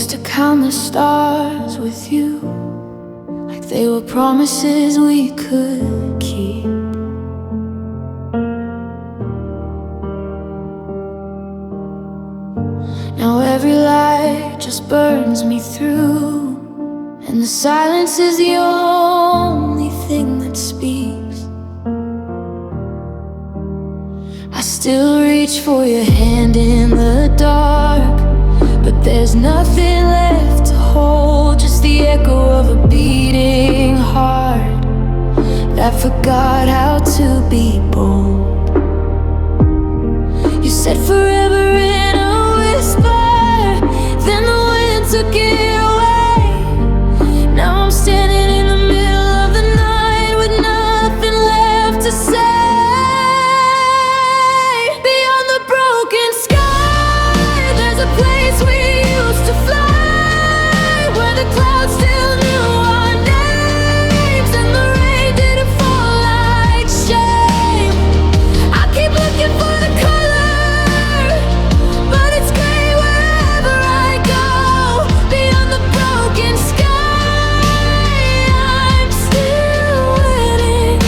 used to count the stars with you, like they were promises we could keep. Now every light just burns me through, and the silence is the only thing that speaks. I still reach for your hand in the dark, but there's nothing left to hold, just the echo of a beating heart that forgot how to be bold. You said forever in a whisper, then the wind took it away. Now I'm standing in the middle of the night with nothing left to say. Beyond the broken sky, there's a place we used to fly, where the clouds still knew our names and the rain didn't fall like shame. I keep looking for the color, but it's gray wherever I go. Beyond the broken sky, I'm still waiting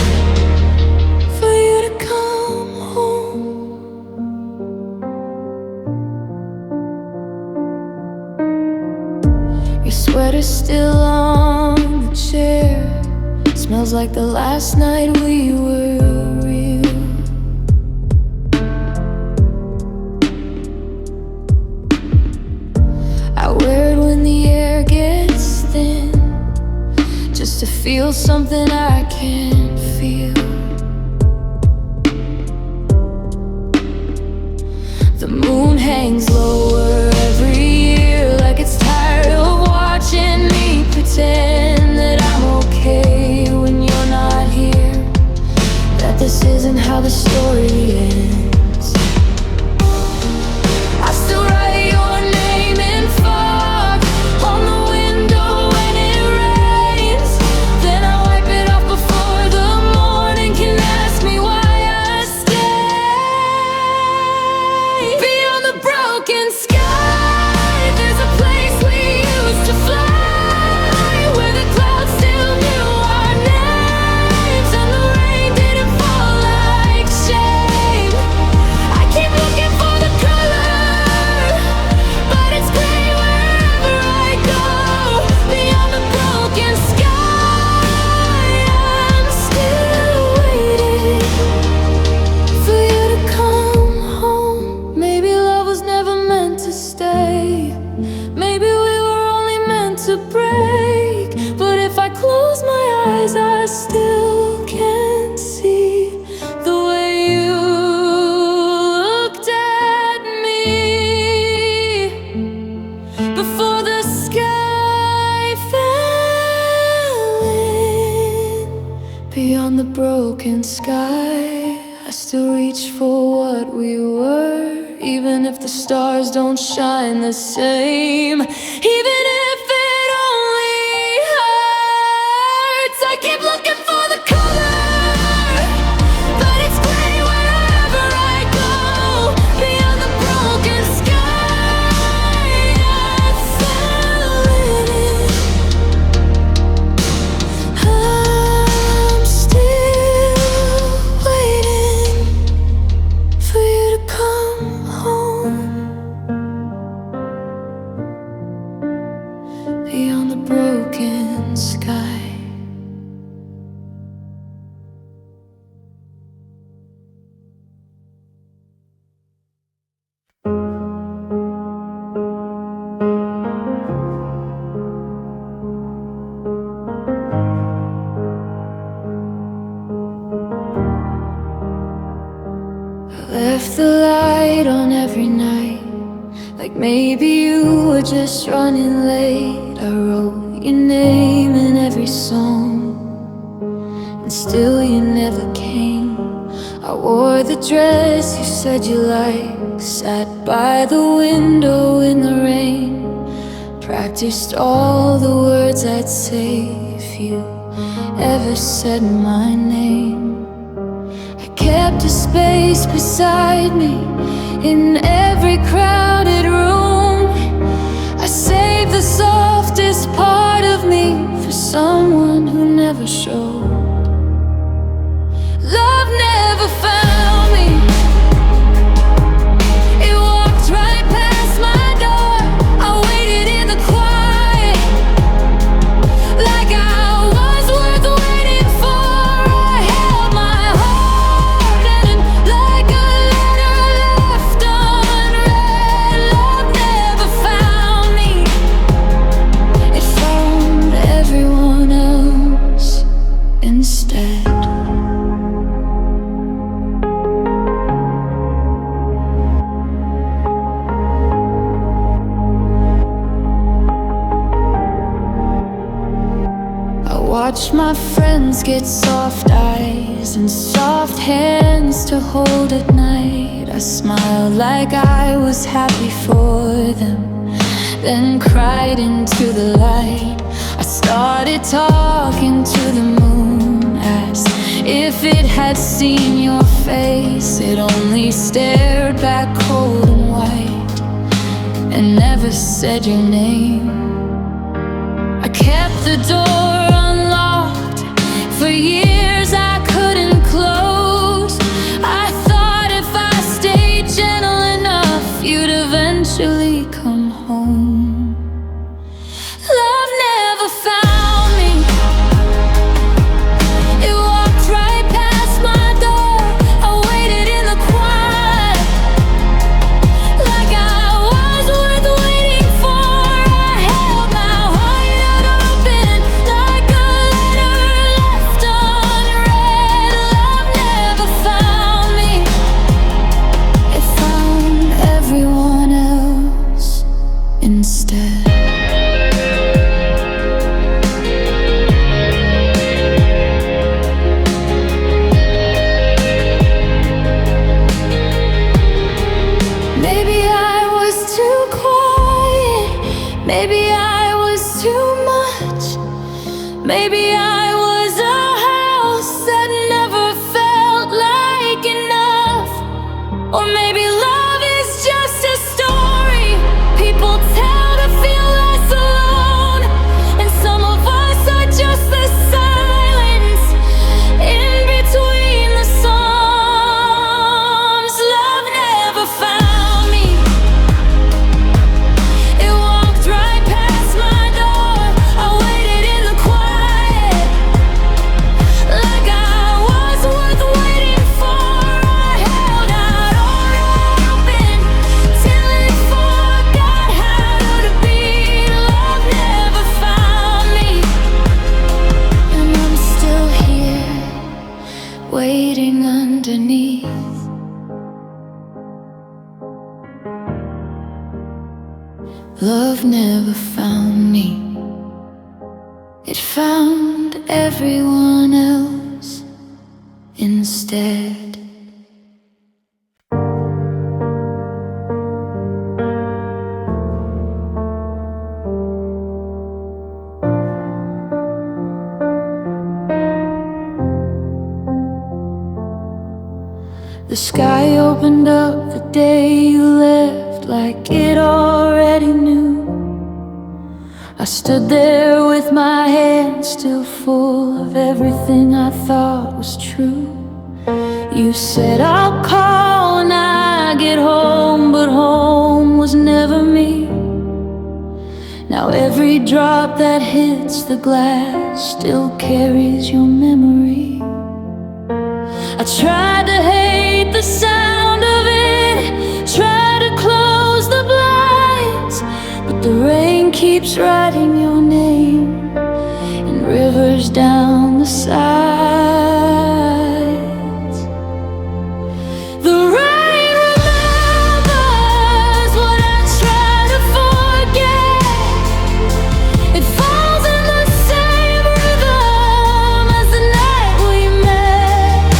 for you to come home. Your sweater's still on the chair, smells like the last night we were real. I wear it when the air gets thin, just to feel something I can't feel. The moon hangs lower every year, like it's tired of watching me pretend that I'm okay when you're not here, that this isn't how the story ends. I still write your name in fog on the window when it rains, then I wipe it off before the morning can ask me why I stay. Beyond the broken sky, there's a place we used to fly, where the clouds still knew our names and the rain didn't fall like shame. I keep looking for the color, but it's gray wherever I go. Beyond the broken sky, I'm still waiting for you to come home. Maybe love was never meant to stay, maybe we were only meant to break, but if I close my eyes I still can't see the way you looked at me before the sky fell in. Beyond the broken sky, I still reach for what we were, even if the stars don't shine the same, even if it only hurts. I keep looking for the color, but it's gray wherever I go. Beyond the broken sky, I fell in it. I'm still waiting for you to come home. Beyond the broken sky. Left the light on every night, like maybe you were just running late. I wrote your name in every song, and still you never came. I wore the dress you said you liked, sat by the window in the rain, practiced all the words I'd say if you ever said my name. I kept a space beside me in every crowded room. I saved darkest part of me for someone who never showed. Love never found me. It walked right past my door. I waited in the quiet, like I was worth waiting for. I held my heart and like a letter left unread. Love never found me. It found everyone else instead. Watch my friends get soft eyes and soft hands to hold at night. I smiled like I was happy for them, then cried into the light. I started talking to the moon, asked if it had seen your face. It only stared back cold and white and never said your name. I kept the door unlocked. For years I couldn't close. I thought if I stayed gentle enough, you'd eventually come home. Love never found me. It walked right past my door. I waited in the quiet, like I was worth waiting for. I held my heart open like a letter left unread. Love never found me. It found everyone else instead. Maybe I was too quiet. Maybe I was too much. Maybe I was a house that never felt like enough. Or maybe love is just a story people tell to feel less alone. And some of us are just the silence in between the songs. Love never found me. It walked right past my door. I waited in the quiet, like I was worth waiting for. I held out all open till it forgot how to be. Love never found me, and I'm still here waiting underneath. Love never found me. It found everyone else instead. The sky opened up the day you left, like it already knew. I stood there with my hands still full of everything I thought was true. You said I'll call when I get home, but home was never me. Now every drop that hits the glass still carries your memory. I tried to hate the sound of it, tried to close the blinds, but the rain keeps writing your name in rivers down the sides. The rain remembers what I try to forget. It falls in the same rhythm as the night we met.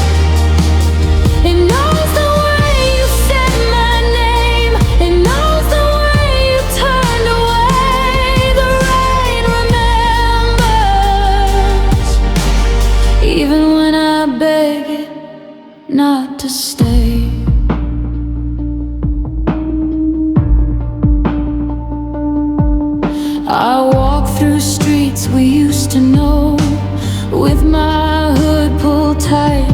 It knows the way you said my name. It knows the way you turned away. The rain remembers. I walk through streets we used to know, with my hood pulled tight.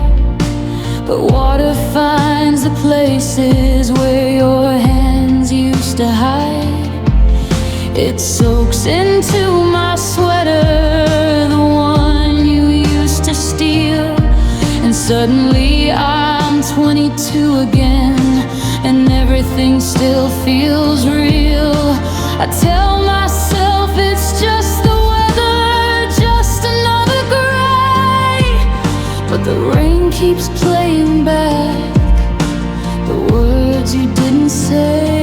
But water finds the places where your hands used to hide. It soaks into my sweater, the one you used to steal. And suddenly I'm 22 again, and everything still feels real. I tell myself it's just the weather, just another gray. But the rain keeps playing back the words you didn't say.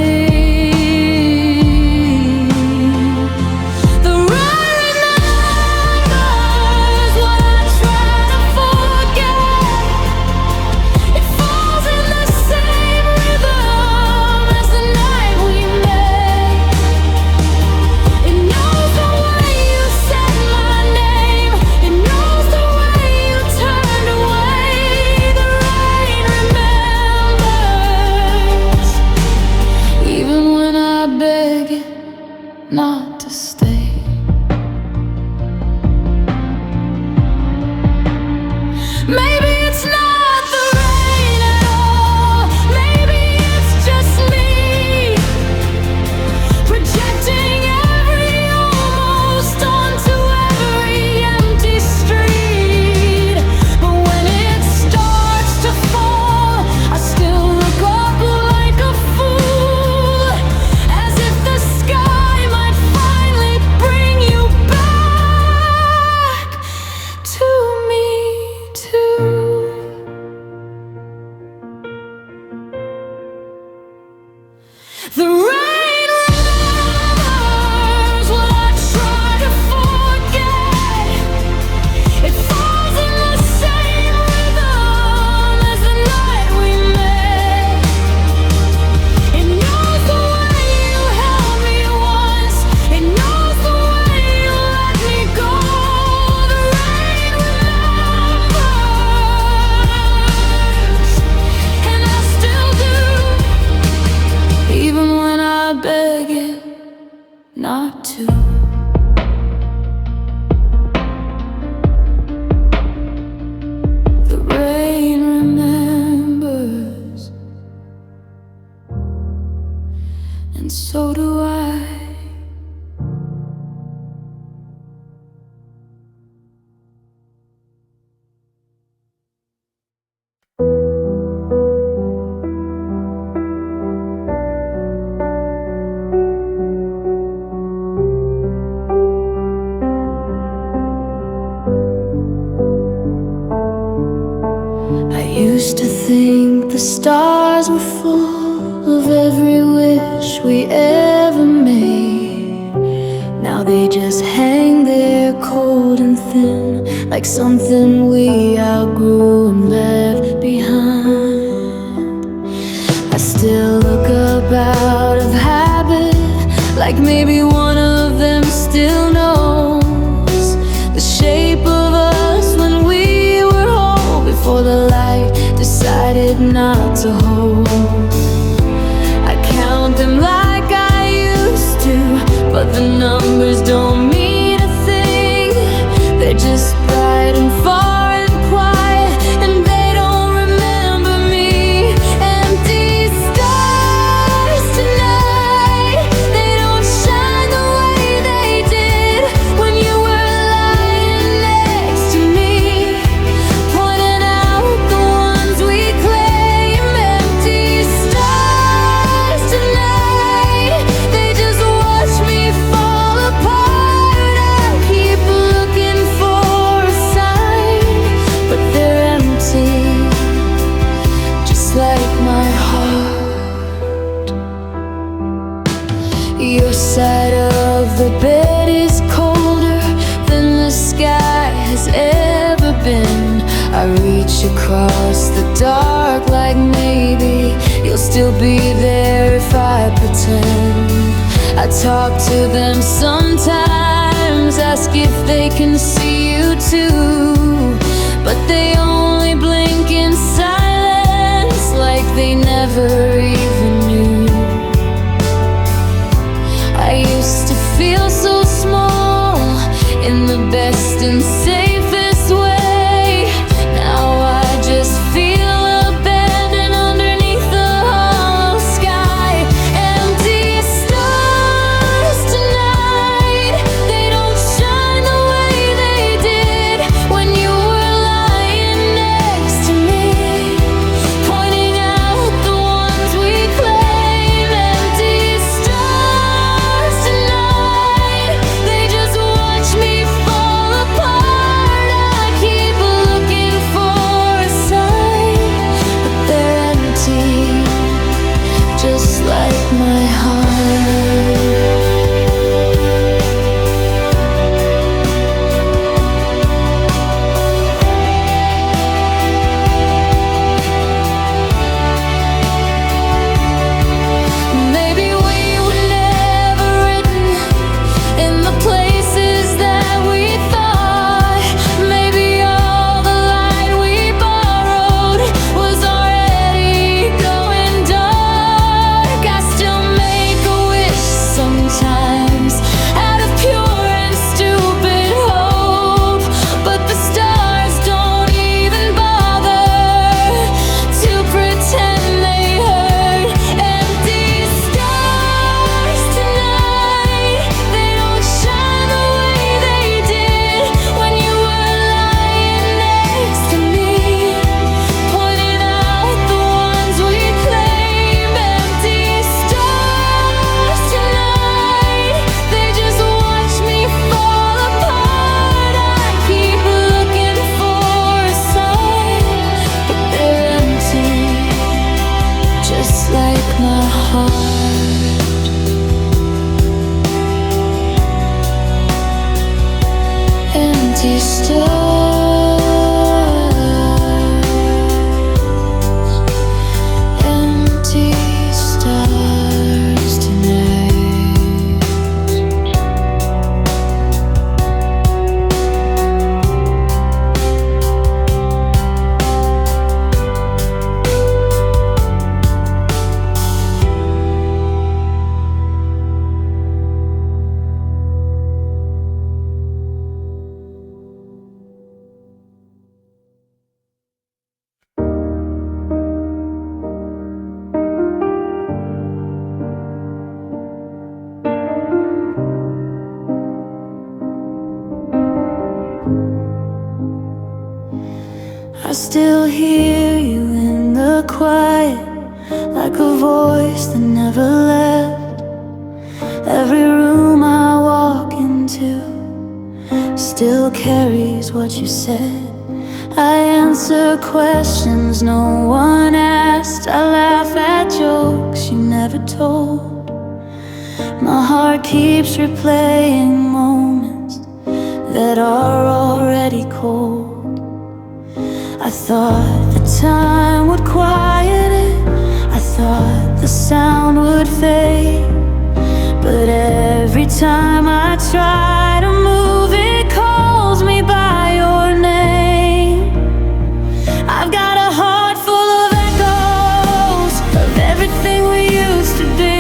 Not to stay. Maybe it's not the rain at all. Maybe it's just me projecting every almost onto every empty street. But when it starts to fall, I still look up like a fool, as if the sky bring you back to me too. The rain remembers what I try to forget. It falls in the same rhythm as the night we met. It knows the way you held me once. It knows the way you let me go. The rain remembers, and I still do, even when I beg it not to. The rain remembers, and so do I. I used to think the stars were full of every wish we ever made. Now they just hang there cold and thin, like something we outgrew and left behind. I still look up out of habit, like maybe one of them still knows the shape of us when we were whole, before the light decided not to hold. I count them like I used to, but the numbers don't mean a thing. They're just bright and far and quiet, and they don't remember me. Empty stars tonight, they don't shine the way they did when you were lying next to me, pointing out the ones we claim. Empty stars tonight, they just watch me fall apart. I keep looking for a sign, but they're empty, just like my heart. Your side of the bed is colder than the sky has ever been. I reach across the dark like maybe you'll still be there if I pretend. I talk to them sometimes, ask if they can see you too, but they only blink in silence, like they never even knew. I used to feel so still hear you in the quiet, like a voice that never left. Every room I walk into still carries what you said. I answer questions no one asked. I laugh at jokes you never told. My heart keeps replaying moments that are already cold. I thought the time would quiet it, I thought the sound would fade, but every time I try to move, it calls me by your name. I've got a heart full of echoes of everything we used to be.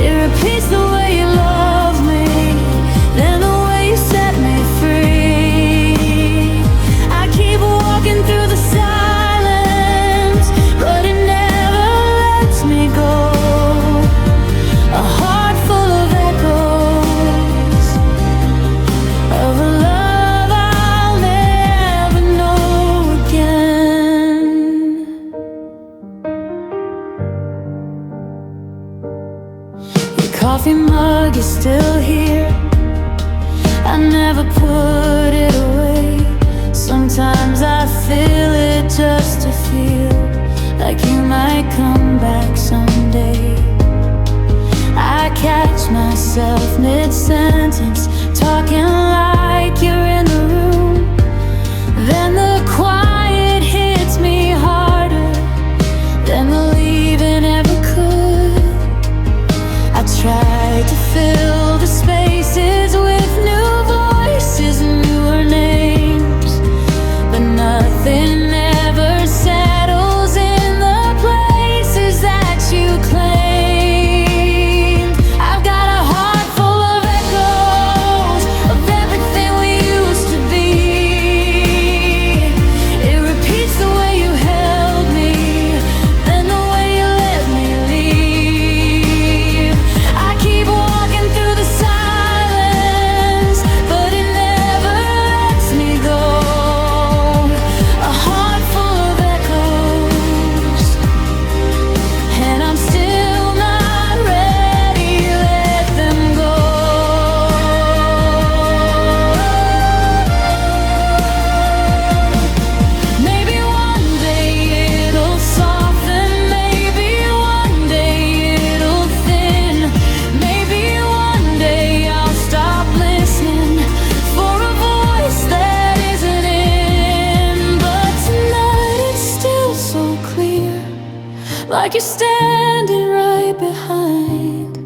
It repeats the way you love me, then the way you set me free. I keep walking through the silence, but it never lets me go. A heart full of echoes of a love I'll never know again. Your coffee mug is still here, I never put it away. Sometimes I fill it just to feel like you might come back someday. I catch myself mid-sentence, talking like you're in the room. Then the quiet hits me harder than the leaving ever could. I tried to fill the spaces with new voices and newer names, but nothing ever settles in the places that you claim. I've got a heart full of echoes of everything we used to be. It repeats the way you held me, then the way you let me leave. I keep walking through the silence, but it never lets me go. A heart full of echoes, and I'm still not ready to let them go. Maybe one day it'll soften, maybe one day it'll thin, maybe one day I'll stop listening for a voice that isn't in. But tonight it's still so clear, like you're standing right behind,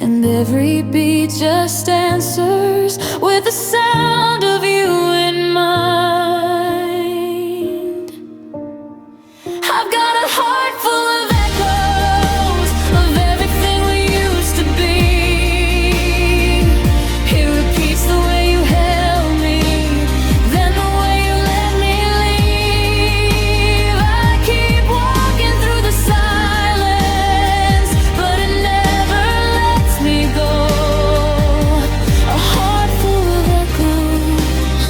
and every beat just answers with the sound of you in mind. I've got a heart full of echoes of everything we used to be. It repeats the way you held me, then the way you let me leave. I keep walking through the silence, but it never lets me go. A heart full of echoes,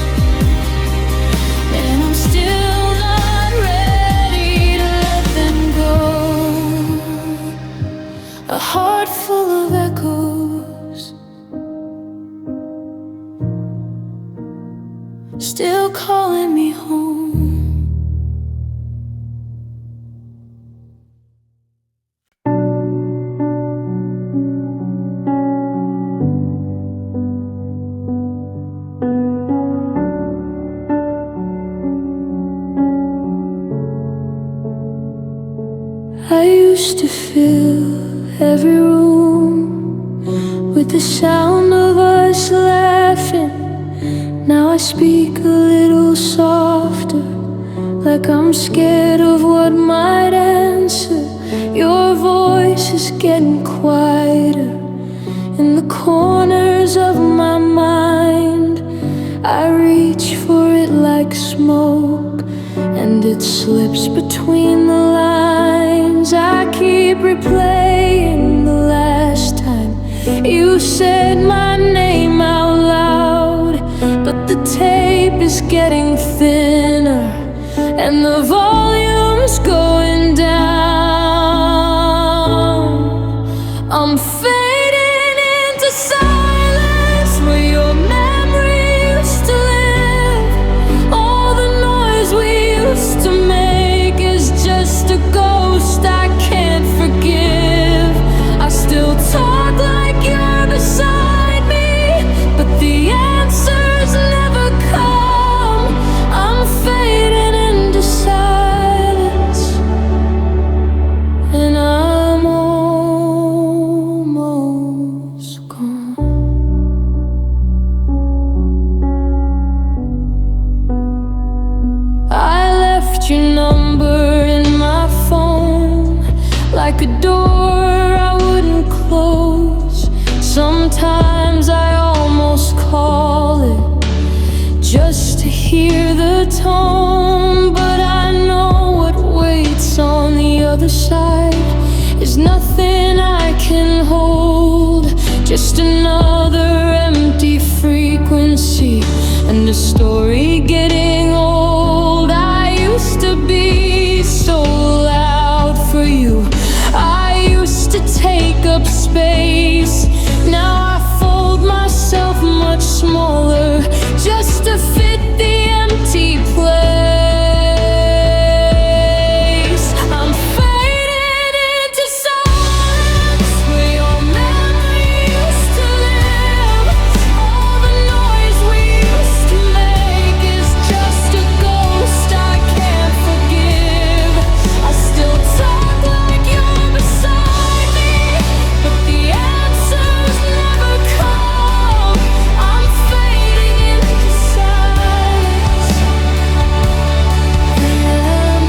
and I'm still not ready to let them go. A heart full of echoes, still calling me home. I used to fill every room with the sound of us laughing. Now I speak a little softer, like I'm scared of what might answer. Your voice is getting quieter in the corners of my mind. I reach for it like smoke, and it slips between the lines. I keep replaying the last time you said my name out loud, but the tape is getting and the volume's going down. I'm fading into silence where your memory used to live. All the noise we used to make is just a ghost I can't forgive. I still talk like you're beside me, but the answers never come. I'm fading into silence, and I'm almost gone. I left your number in my phone, like a door I wouldn't close. Sometimes I almost call it just to hear the tone, but I know what waits on the other side is nothing I can hold. Just another empty frequency and a story getting old. I used to be so loud for you. I used to take up space. Now I fold myself much smaller just to fit the empty place. I'm fading into silence where your memory used to live. All the noise we used to make is just a ghost I can't forgive. I still talk like you're beside me, but the answers never come. I'm fading into silence, and I'm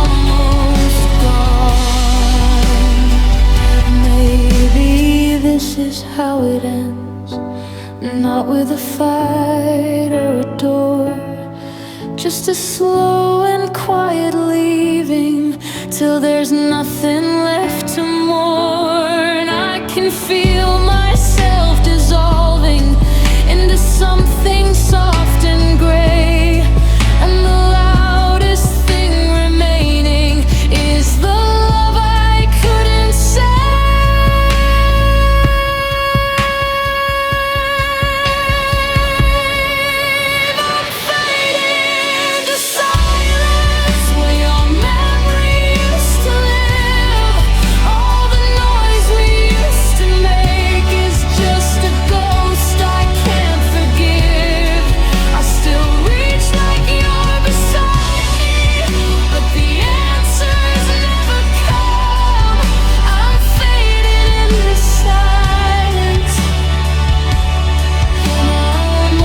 almost gone. Maybe this is how it ends, not with a fight or a door, just a slow and quiet leaving till there's nothing left to mourn. I can feel myself dissolving into something soft and gray, and the loudest thing remaining is the love I couldn't say. I'm fading to silence where your memory used to live. All the noise we used to make is just a ghost I can't forgive. I still reach like you're beside me, but the answers never come. I'm fading into silence, and I'm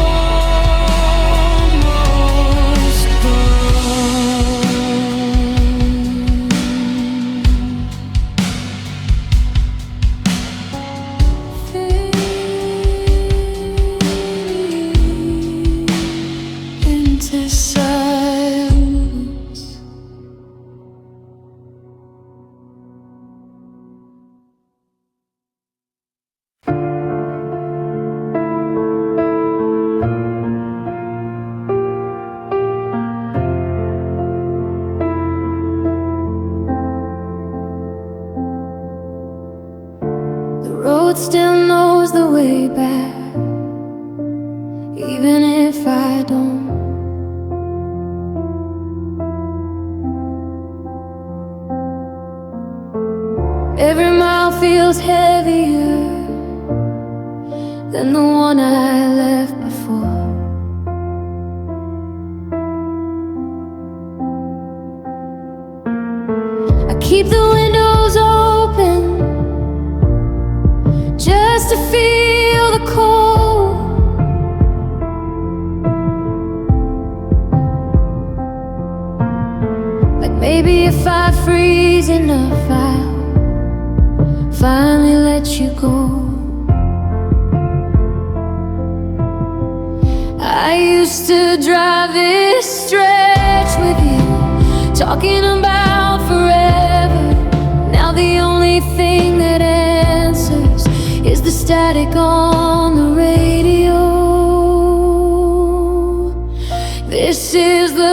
almost gone. Fading into silence. The road still knows the way back, even if I don't. Every mile feels heavier than the one I left before. I keep the windows open just to feel the cold. Like maybe if I freeze enough, I'll finally let you go. I used to drive this stretch with you, talking about forever. Now the only thing that answers is the static on the radio. This is the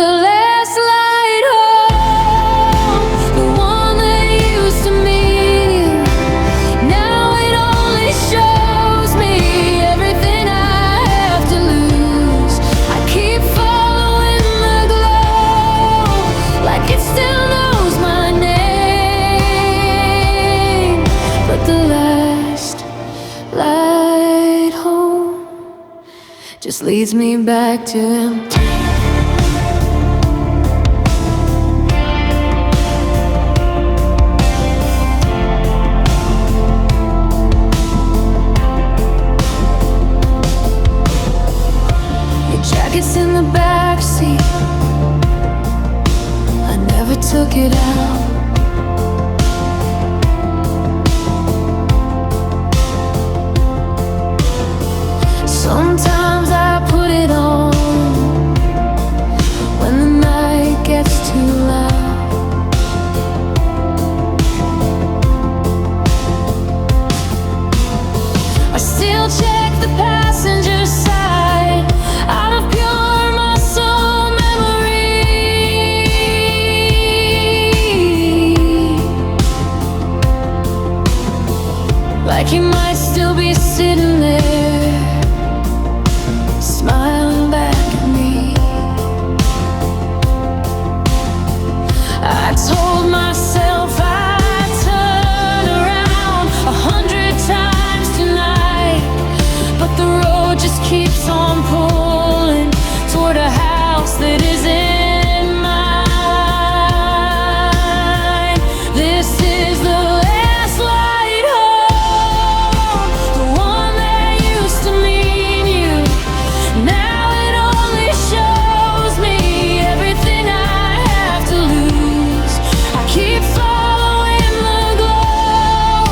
just leads me back to him. Your jacket's in the backseat, I never took it out. Sometimes I put it on when the night gets too loud. I still check the passenger side out of pure muscle memory. Like he might still be sitting there, smiling back at me. I told myself I'd turn around 100 times tonight, but the road just keeps on pulling toward a house that isn't mine. This is the last light home, the one that used to mean you. Now it only shows me everything I have to lose. I keep following the glow,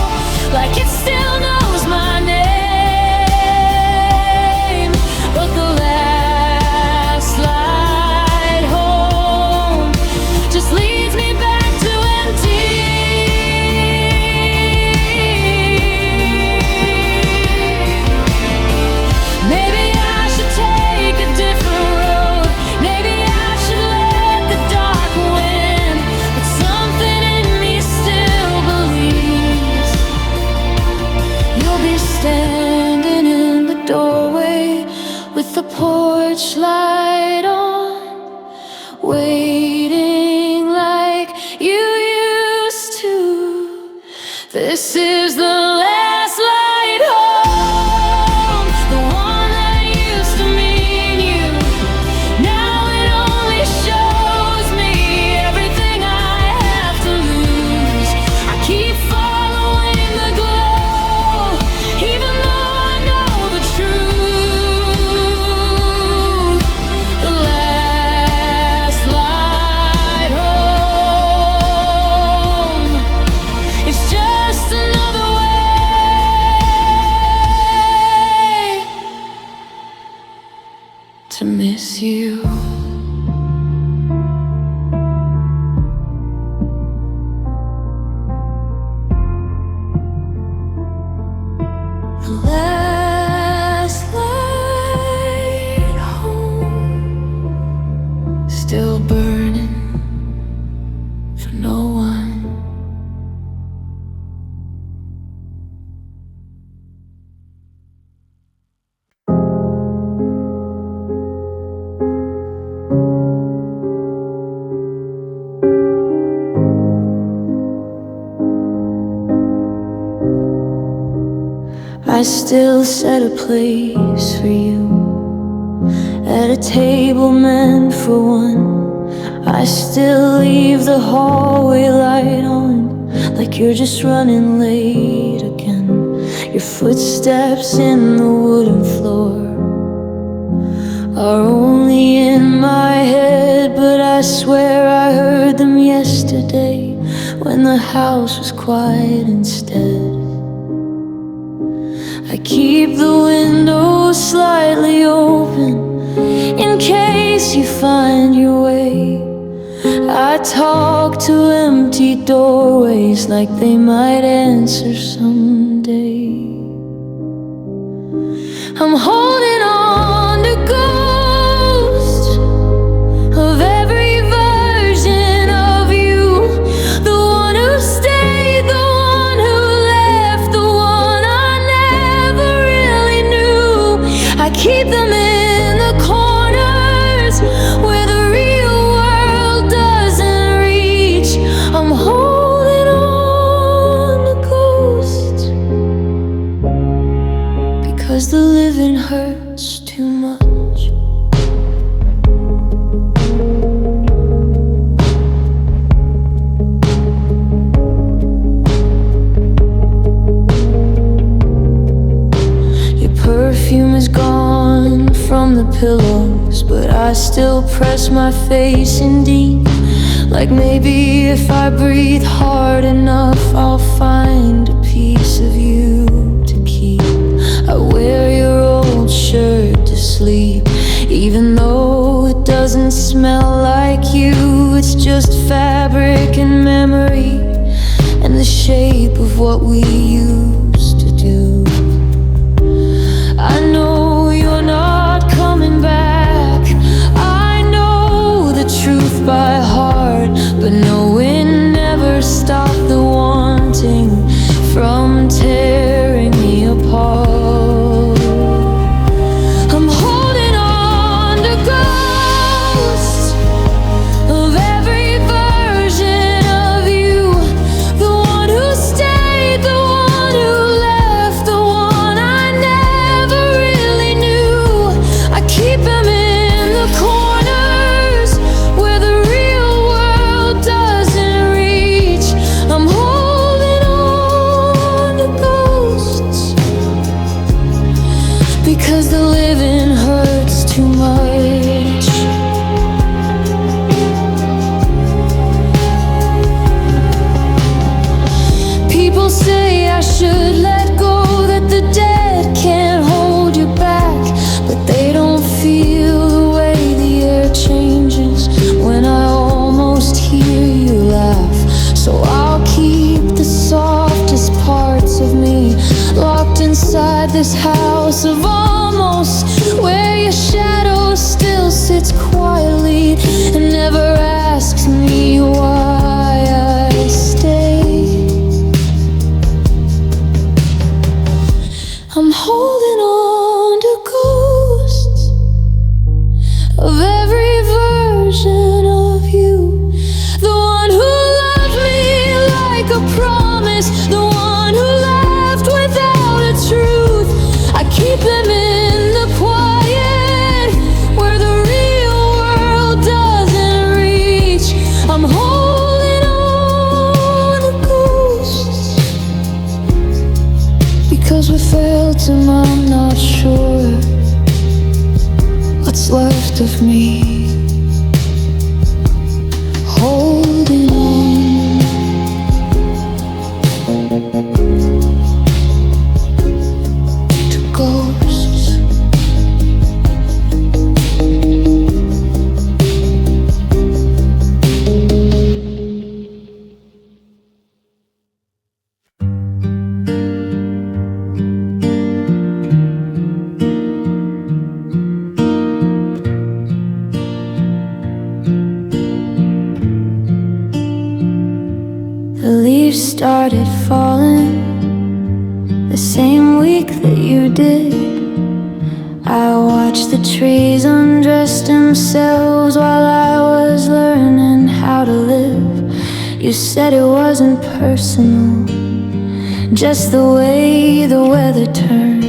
like it still knows my name. But the last light home just leads me back to empty. Maybe I should take a different road. Maybe I should let the dark win. But something in me still believes you'll be standing in the doorway with the porch light on, waiting like you used to. This is the last light home, the one that used to mean you. Now it only shows me everything I have to lose. I keep following the glow, even though I know the truth. The last light home, it's just another way to miss you. The last light home, still burning for no one. I still set a place for you at a table meant for one. I still leave the hallway light on, like you're just running late again. Your footsteps in the wooden floor are only in my head, but I swear I heard them yesterday when the house was quiet instead. I keep the window slightly open in case you find your way. I talk to empty doorways like they might answer someday. I'm holding on to ghosts of every version of you, the one who stayed, the one who left, the one I never really knew. I keep them in the corners where the real world doesn't reach. I'm holding on to ghosts because the living hurts too much. from the pillows, but I still press my face in deep. Like maybe if I breathe hard enough, I'll find a piece of you to keep. I wear your old shirt to sleep, even though it doesn't smell like you. It's just fabric and memory, and the shape of what we used to do. I know you're not coming back, I know the truth by heart, but knowing never stopped the wanting from tearing me apart. I'm holding on to ghosts of every version of you, the one who stayed, the one who left, the one I never really knew. I keep them in the corners where the real world doesn't reach. I'm holding on to ghosts because the living hurts too much. People say I should let go, that the dead can't hold you back, but they don't feel the way the air changes when I almost hear you laugh. So I'll keep the softest parts of me locked inside this house of almost, where your shadow still sits quietly and never asks me why I stay. I'm holding on to ghosts of every version of you, the one who loved me like a promise, the one who left without a truth. I keep them in the quiet where the real world doesn't reach. I'm holding on to ghosts because we failed and I'm not sure what's left of me. Holding on to ghosts. The leaves started falling the same week that you did. I watched the trees undress themselves while I was learning how to live. You said it wasn't personal, just the way the weather turned.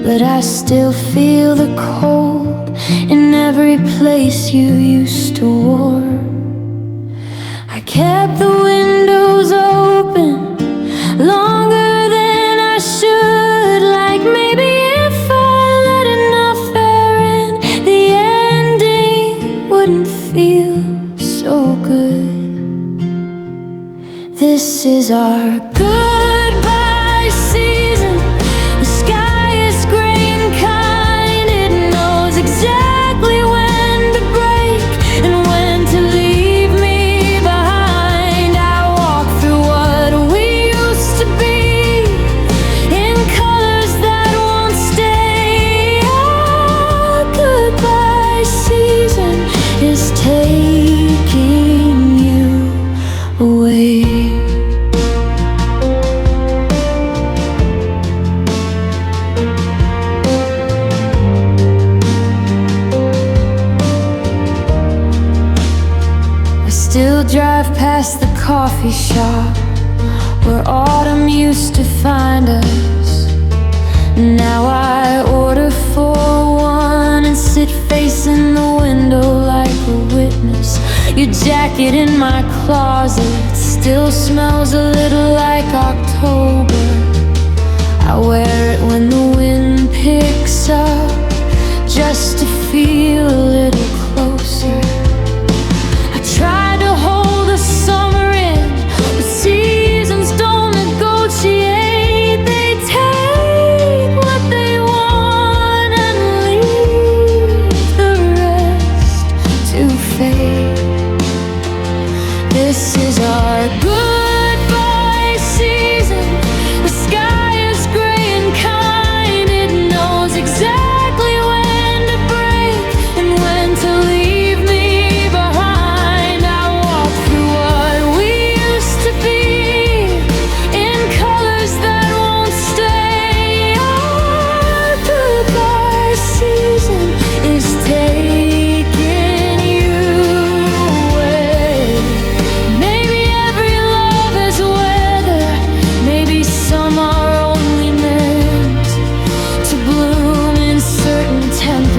But I still feel the cold in every place you used to warm. I kept the windows open longer than I should, like maybe if I let enough air in, the ending wouldn't feel so good. This is our goodbye season. The sky is gray and kind, it knows exactly when to break and when to leave me behind. I walk through what we used to be in colors that won't stay. Our goodbye season is taking you away. Still drive past the coffee shop where autumn used to find us. Now I order for one and sit facing the window like a witness. Your jacket in my closet still smells a little like October. I wear it when the wind picks up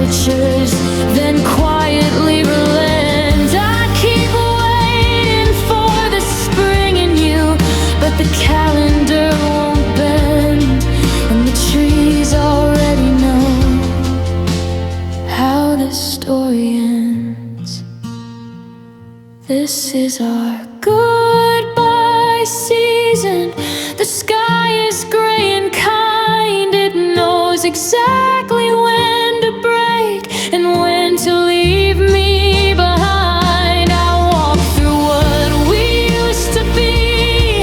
temperatures, then quietly relent. I keep waiting for the spring in you, but the calendar won't bend, and the trees already know how this story ends. This is our goodbye season. The sky is gray and kind. It knows exactly when to break and when to leave me behind. I walk through what we used to be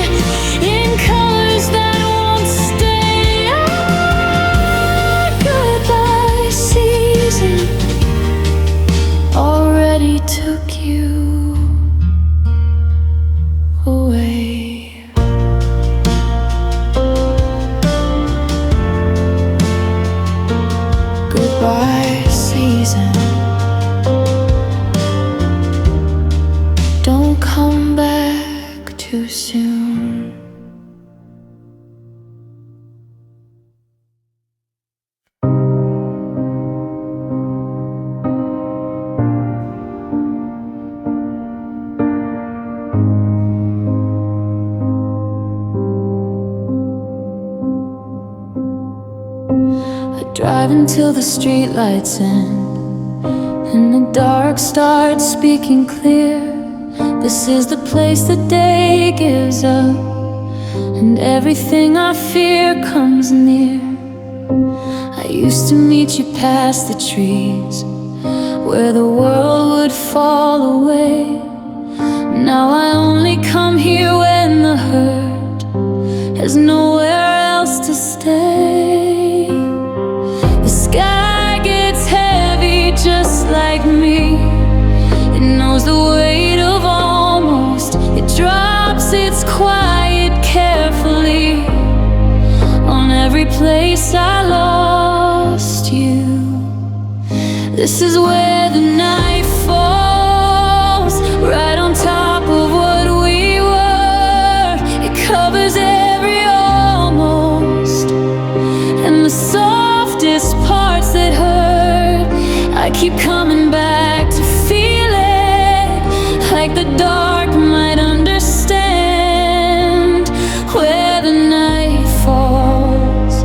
in colors that won't stay. Our goodbye season already took you away. Goodbye season, don't come back too soon. Drive until the streetlights end and the dark starts speaking clear. This is the place the day gives up, and everything I fear comes near. I used to meet you past the trees where the world would fall away. Now I only come here when the hurt has nowhere else to stay. The sky gets heavy just like me. It knows the weight of almost. It drops its quiet carefully on every place I lost you. This is where the night falls, right on top of what we were. It covers every almost, and the softest parts that hurt, I keep coming back to feel it, like the dark might understand. Where the night falls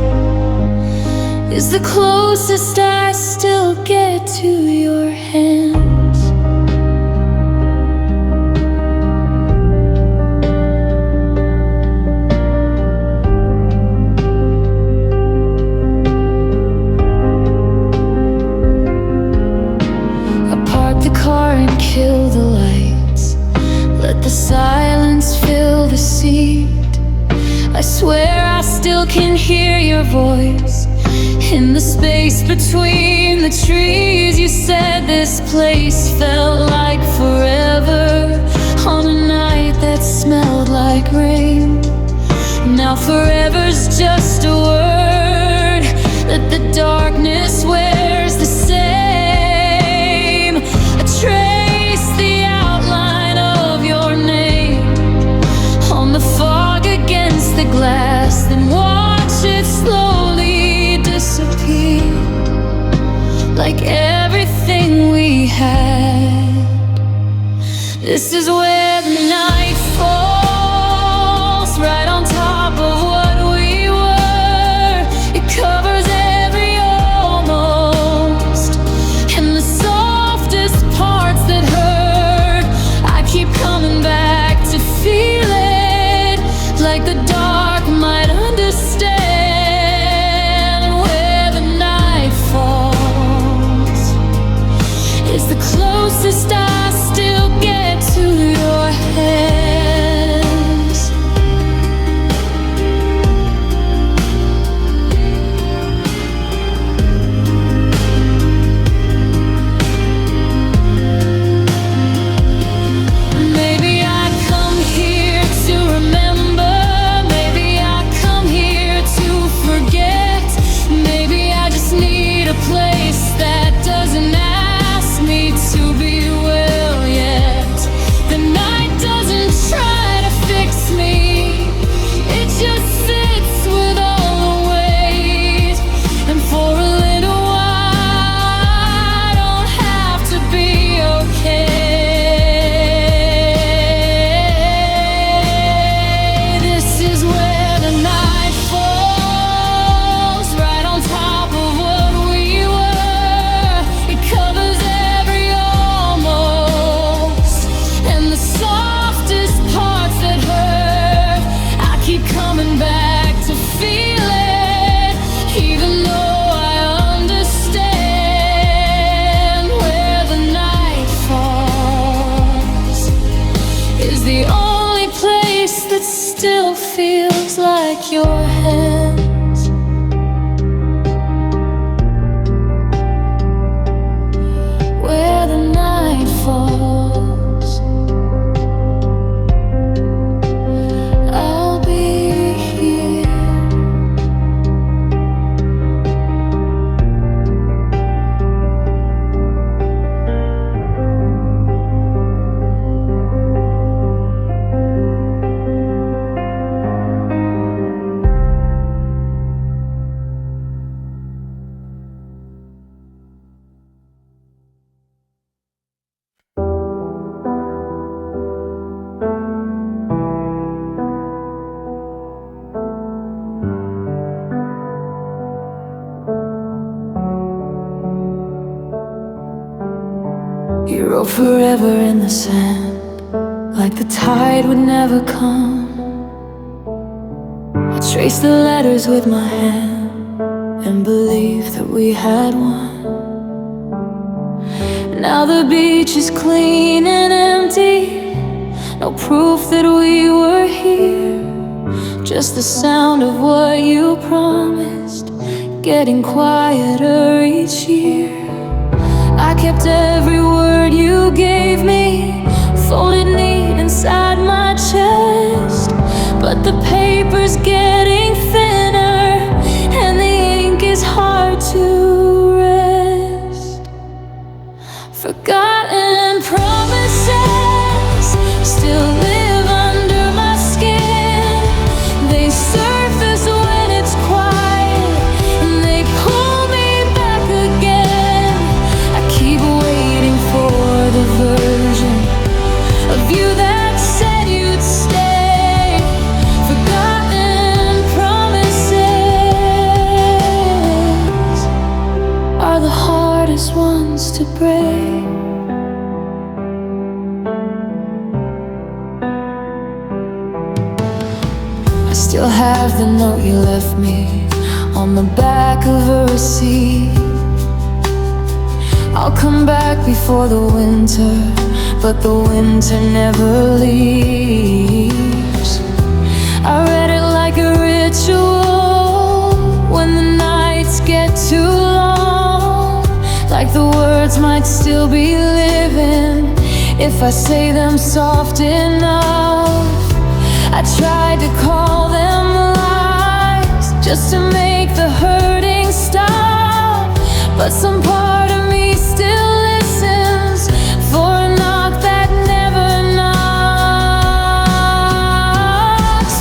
is the closest I still get to your hands. Kill the lights, let the silence fill the seat. I swear I still can hear your voice in the space between the trees. You said this place felt like forever on a night that smelled like rain. Now forever's just a word that the darkness wears the same. A trace the outline of your name on the fog against the glass, then watch it slowly disappear, like everything we had. This is where the night falls, right on top of what we were. It covers every almost, and the softest parts that hurt, I keep coming back to feel it, like the dark might understand. And where the night falls is the closest I still get to your like your hands. Where the night falls, I'll be here. You wrote forever in the sand, like the tide would never come. I traced the letters with my hand and believed that we had won. Now the beach is clean and empty, no proof that we were here. Just the sound of what you promised, getting quieter each year. I kept every word you gave me, folded neat inside my chest. But the paper's getting thinner, and the ink is hard to rest. Forgotten promises still live under my skin. They surface when it's quiet, and they pull me back again. I keep waiting for the version of you that said you'd stay. Forgotten promises are the hardest ones to break. I still have the note you left me on the back of a receipt. I'll come back before the winter, but the winter never leaves. I read it like a ritual when the nights get too long, like the words might still be living if I say them soft enough. I tried to call them lies just to make the hurting stop, but some part of me still listens for a knock that never knocks.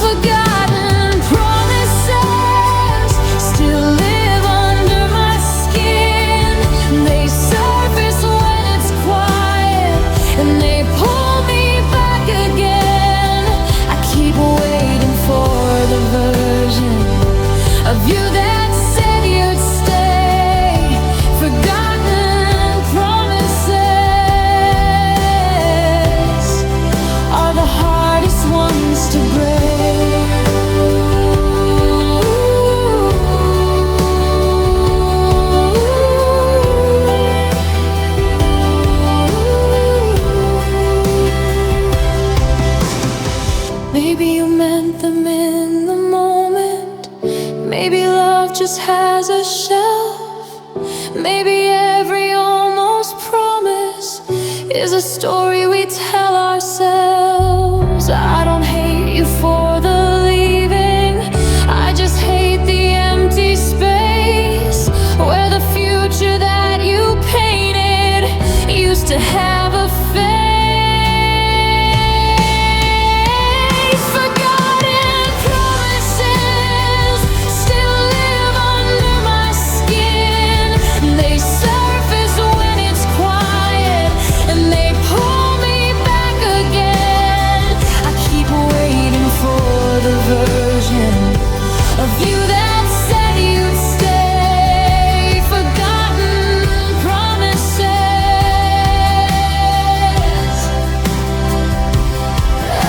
Forgotten promises still live under my skin. They surface when it's quiet, and they pull me back again. I keep waiting for the version of you that said you'd stay. Forgotten promises are the hardest ones to break. Maybe you meant them in the moment. Maybe love just has a shelf. Maybe every almost promise is a story we tell ourselves. I don't hate you for the leaving, I just hate the empty space where the future that you painted used to have a face. Forgotten promises still live under my skin. They surface when it's quiet, and they pull me back again. I keep waiting for the version of you that said you'd stay. Forgotten promises.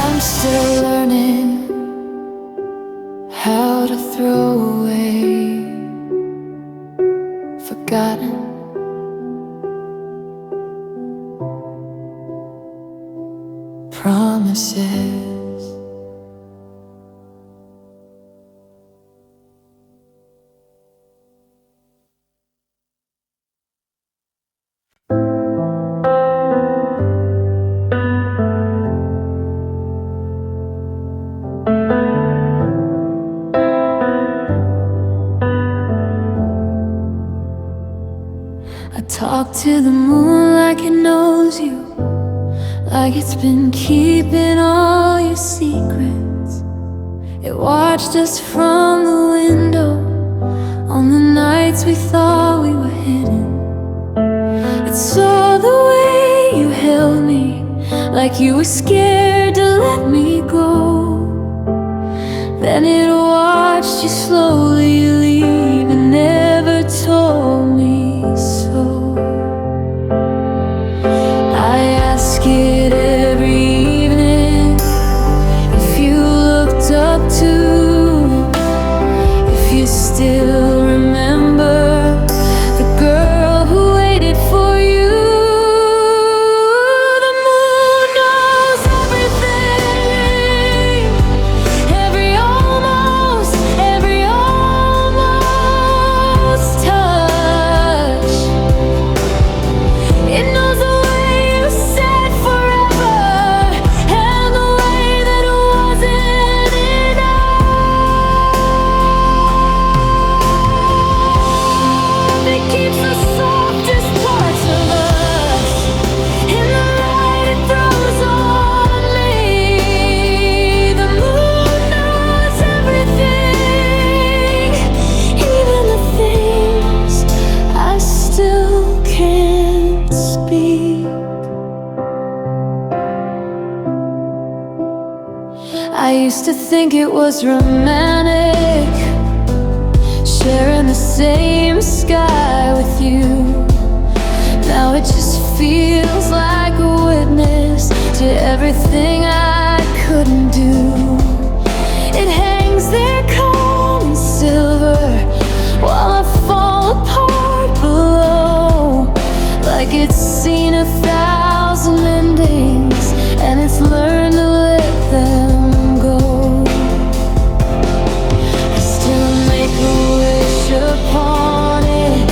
I'm still learning how to throw away forgotten promises. Talk to the moon like it knows you, like it's been keeping all your secrets. It watched us from the window on the nights we thought we were hidden. It saw the way you held me, like you were scared to let me go. Then it watched you slowly leave and never told me so. I ask it every evening if you looked up too, if you still remember the girl who waited for you. The moon knows everything, every almost touch. It knows the way you said forever and the way that it wasn't enough. It keeps the softest parts of us in the light it throws on me. The moon knows everything, even the things I still can't speak. I used to think it was romantic, sharing the same sky with you. Now it just feels like a witness to everything I couldn't do. It hangs there calm and silver while I fall apart below, like it's seen 1,000 endings and it's learned to let them go. I still make a wish upon it,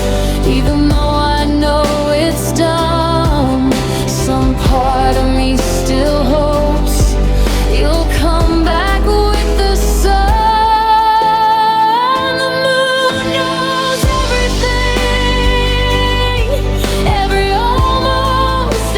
even though I know it's dumb. Some part of me still hopes you'll come back with the sun. The moon knows everything, every almost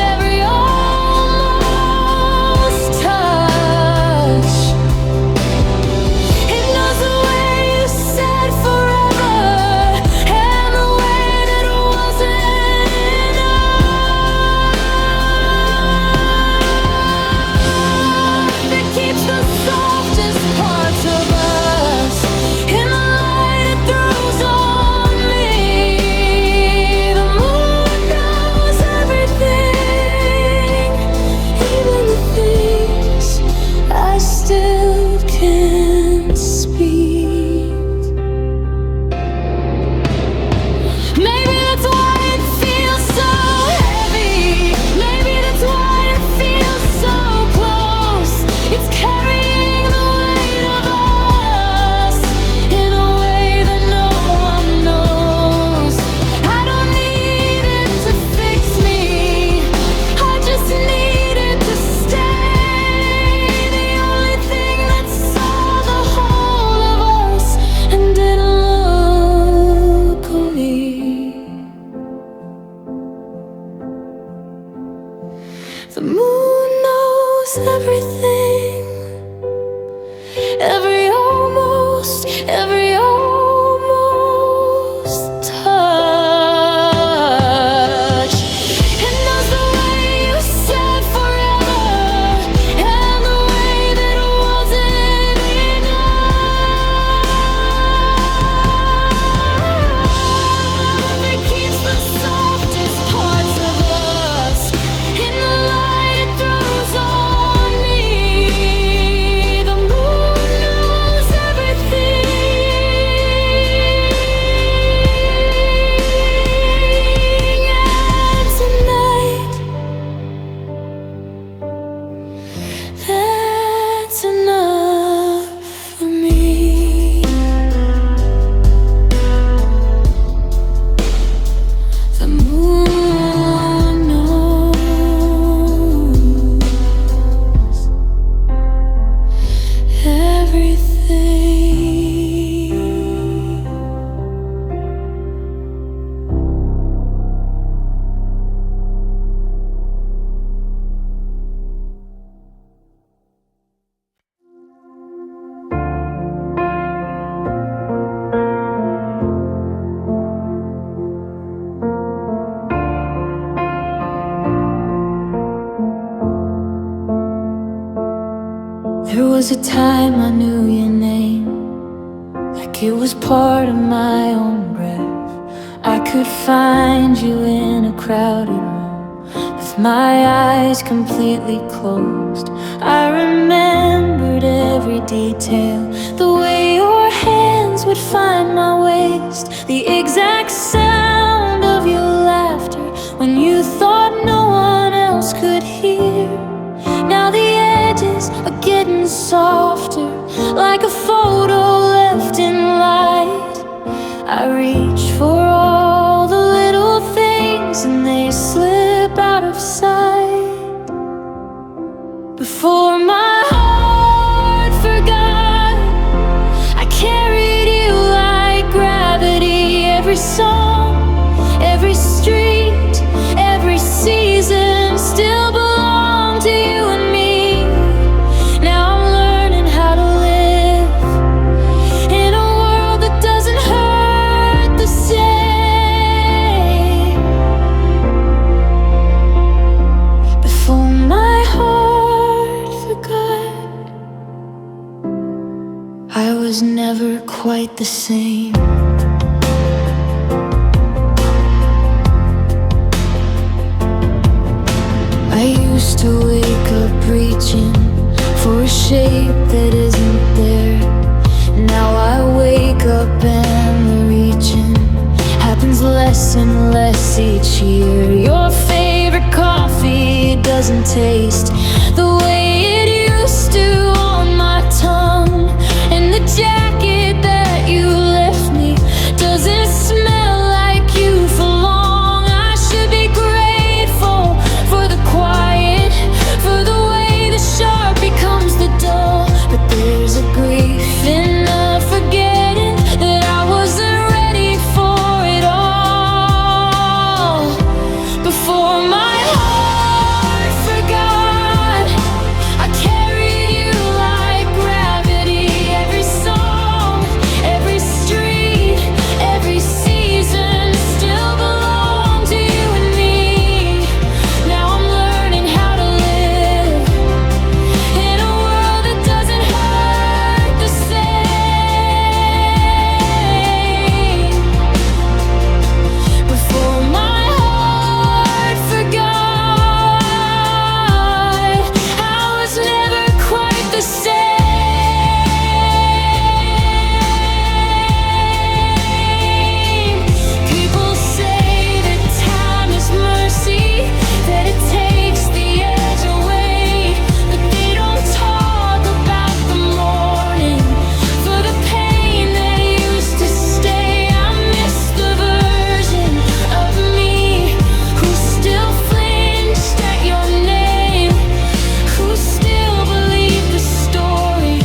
was a time I knew your name, like it was part of my own breath. I could find you in a crowded room with my eyes completely closed. I remembered every detail, the way your hands would find my waist, the exact sound of your laughter when you thought no one else could hear. Now the edges are getting softer, like a photo left in light. I reach for all the little things and they slip out of sight. Before my heart forgot, I carried you like gravity. Every song, every street, every season still belonged to you and me. Now I'm learning how to live in a world that doesn't hurt the same. Before my heart forgot, I was never quite the same. I used to wake up reaching for a shape that isn't there. Now I wake up and the reaching happens less and less each year. Your favorite coffee doesn't taste the way it used to on my tongue, and the jacket that you left me doesn't smell like you for long. I should be grateful for the quiet, for the way the sharp becomes the dull. But there's a grief in the forgetting that I wasn't ready for it all. Before my heart forgot, I carried you like gravity. Every song, every street, every season still belong to you and me. Now I'm learning how to live in a world that doesn't hurt the same. Before my heart forgot, I was never quite the same. People say that time is mercy, that it takes the edge away, but they don't talk about the morning for the pain that used to stay. I miss the version of me who still flinched at your name, who still believed the story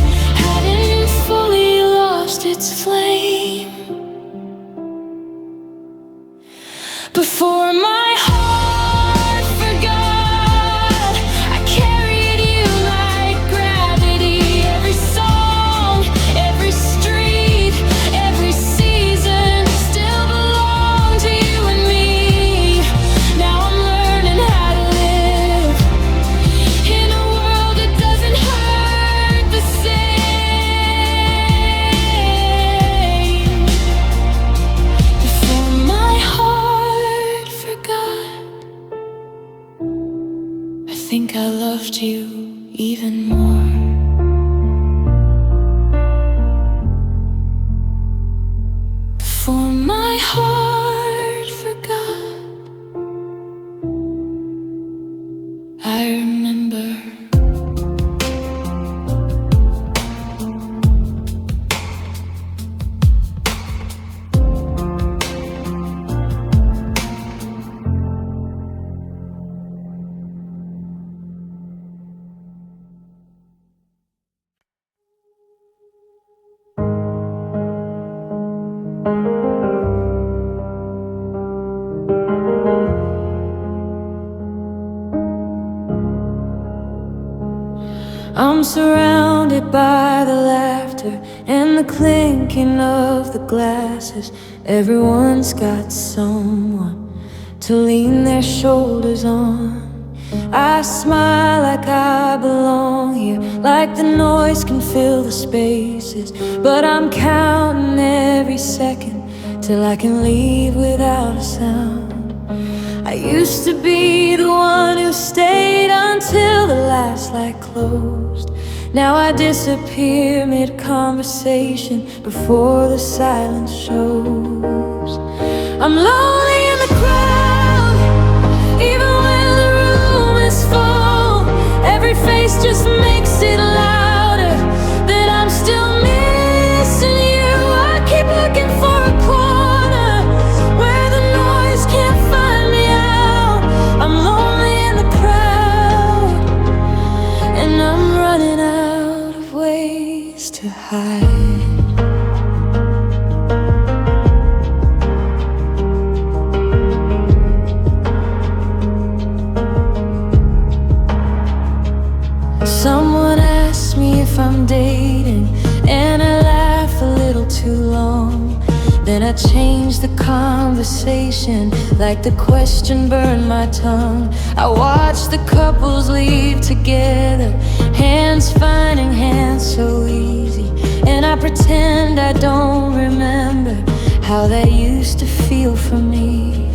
hadn't fully lost its flame. Before my heart forgot, I carried you like gravity. Every song, every street, every season still belong to you and me. Now I'm learning how to live in a world that doesn't hurt the same. Before my heart forgot, I think I loved you even more. Before my heart forgot, I remember. I'm surrounded by the laughter and the clinking of the glasses. Everyone's got someone to lean their shoulders on. I smile like I belong here, like the noise can fill the spaces. But I'm counting every second till I can leave without a sound. I used to be the one who stayed until the last light closed. Now I disappear mid-conversation before the silence shows. I'm lonely in the crowd, even when the room is full. Every face just makes it louder that I'm still missing you. I keep looking for a corner where the noise can't find me out. I'm lonely in the crowd, and I'm running out of ways to hide. Someone asked me if I'm dating, and I laugh a little too long. Then I change the conversation like the question burned my tongue. I watch the couples leave together, hands finding hands so easy, and I pretend I don't remember how that used to feel for me.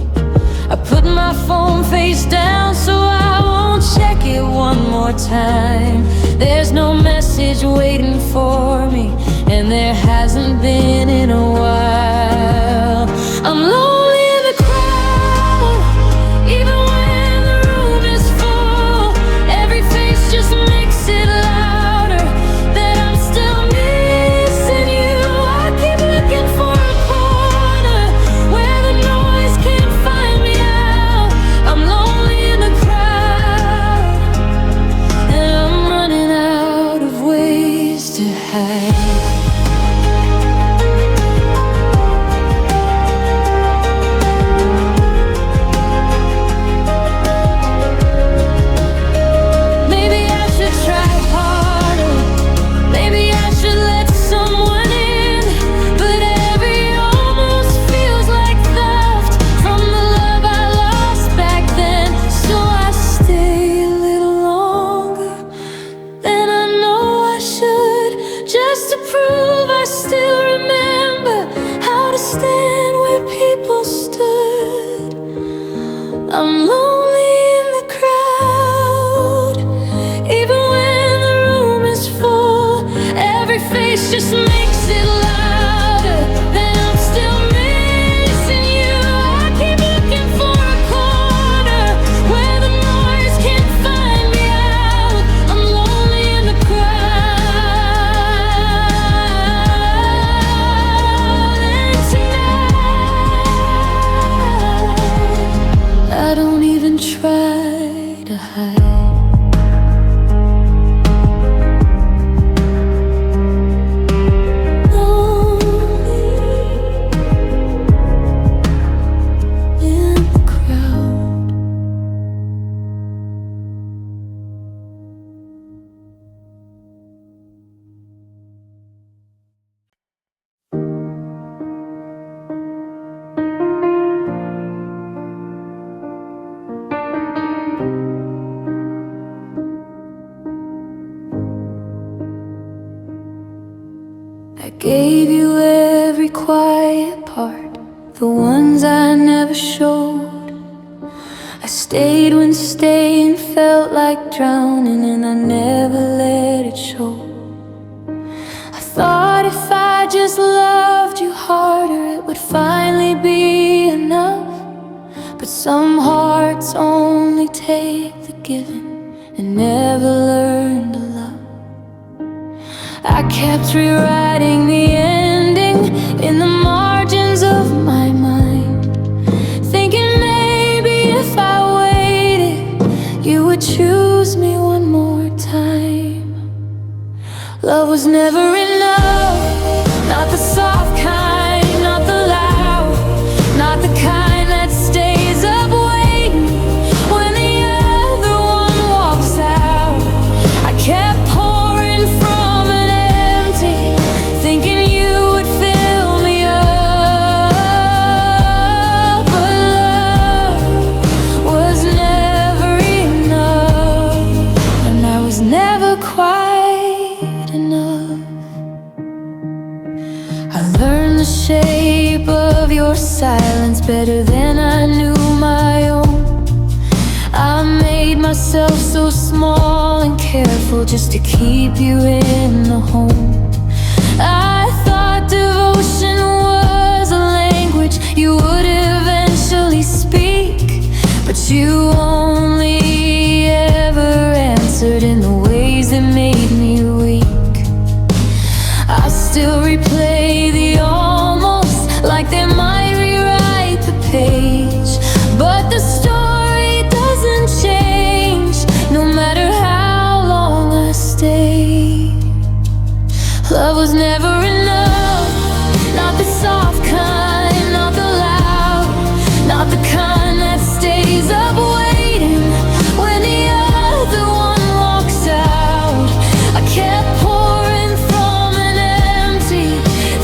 I put my phone face down so I won't check it one more time. There's no message waiting for me, and there hasn't been in a while. I'm lonely in the crowd, even when the room is full. Every face just makes it louder that I'm still missing you. I keep looking for a corner where the noise can't find me out. I'm lonely in the crowd, and I'm running out of ways to hide. I'm lonely in the crowd, even when the room is full. Every face just makes it louder that I'm still missing you. I keep looking for a corner where the noise can't find me out. I'm lonely in the crowd, and tonight I don't even try to hide. Lonely in the crowd. I gave you every quiet part, the ones I never showed. I stayed when staying felt like drowning, and I never let it show. I thought if I just loved you harder, it would finally be enough. But some hearts only take the giving and never learn to love. I kept rewriting the ending in the margins of my mind, thinking maybe if I waited, you would choose me one more time. Love was never enough, not the soft kind, not the loud, not the kind that stays up waiting when the other one walks out. I kept pouring from an empty, thinking you would fill me up. But love was never enough. of your silence better than I knew my own. I made myself so small and careful just to keep you in the home. I thought devotion was a language you would eventually speak, but you only ever answered in the ways that made me weak. I still replay the almost like they might rewrite the page, but the story doesn't change no matter how long I stay. Love was never enough, not the soft kind, not the loud, not the kind that stays up waiting when the other one walks out. I kept pouring from an empty,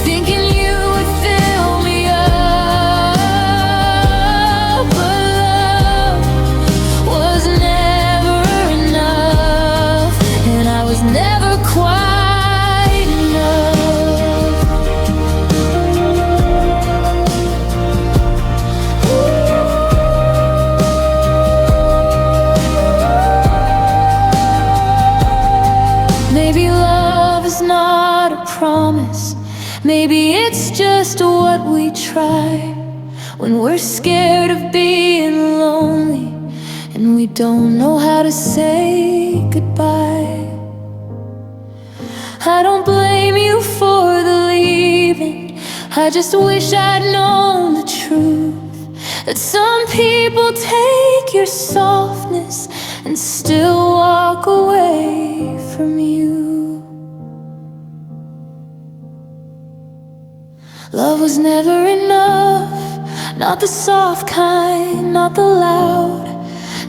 thinking you would fill me up, but love was never enough, and I was never quite. Maybe love is not a promise. Maybe it's just what we try when we're scared of being lonely and we don't know how to say goodbye. I don't blame you for the leaving. I just wish I'd known the truth, that some people take your softness and still walk away from you. Love was never enough, not the soft kind, not the loud,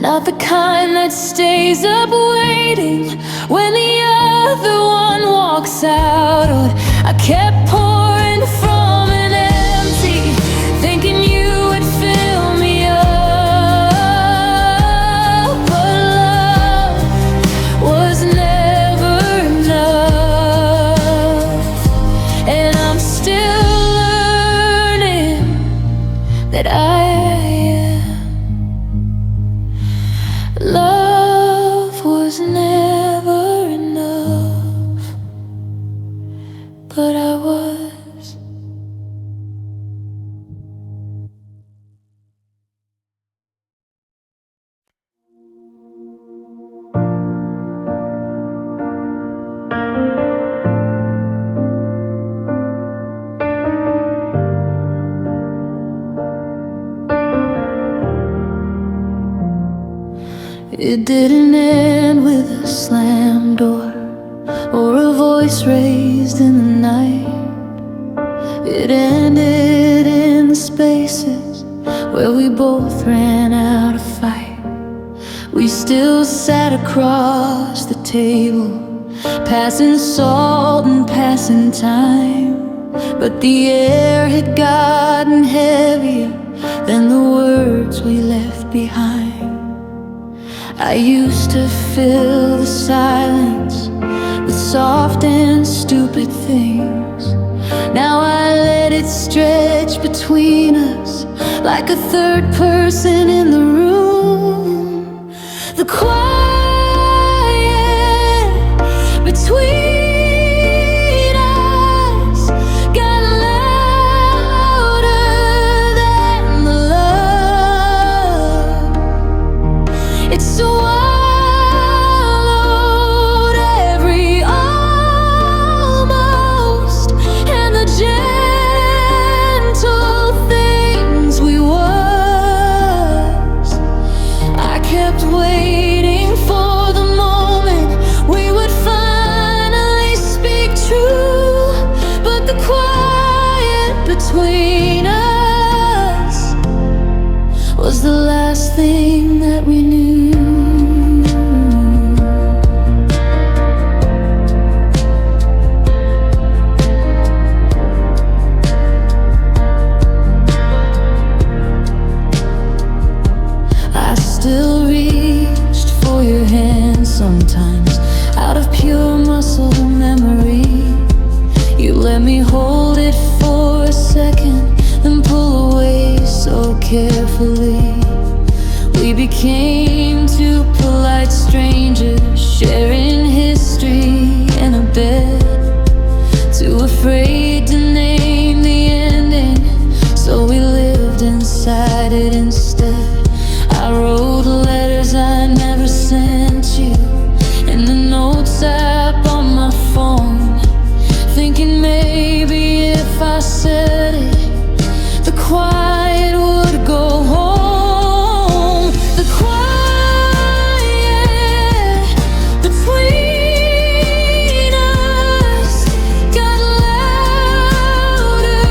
not the kind that stays up waiting when the other one walks out. I kept pouring from an empty, thinking you would fill me up, but love was never enough, and I'm still learning that I am. Love was never enough, but I was. It didn't end with a slammed door or a voice raised in the night. It ended in the spaces where we both ran out of fight. We still sat across the table, passing salt and passing time, but the air had gotten heavier than the words we left behind. I used to fill the silence with soft and stupid things. Now I let it stretch between us like a third person in the room. The quiet between us got louder than the love. It swallowed every almost and the gentle things we was. I kept waiting became two polite strangers, sharing history in a bed. Too afraid to name the ending, so we lived inside it instead. I wrote letters I never sent you in the notes app on my phone, thinking maybe if I said it, the quiet would go home. The quiet between us got louder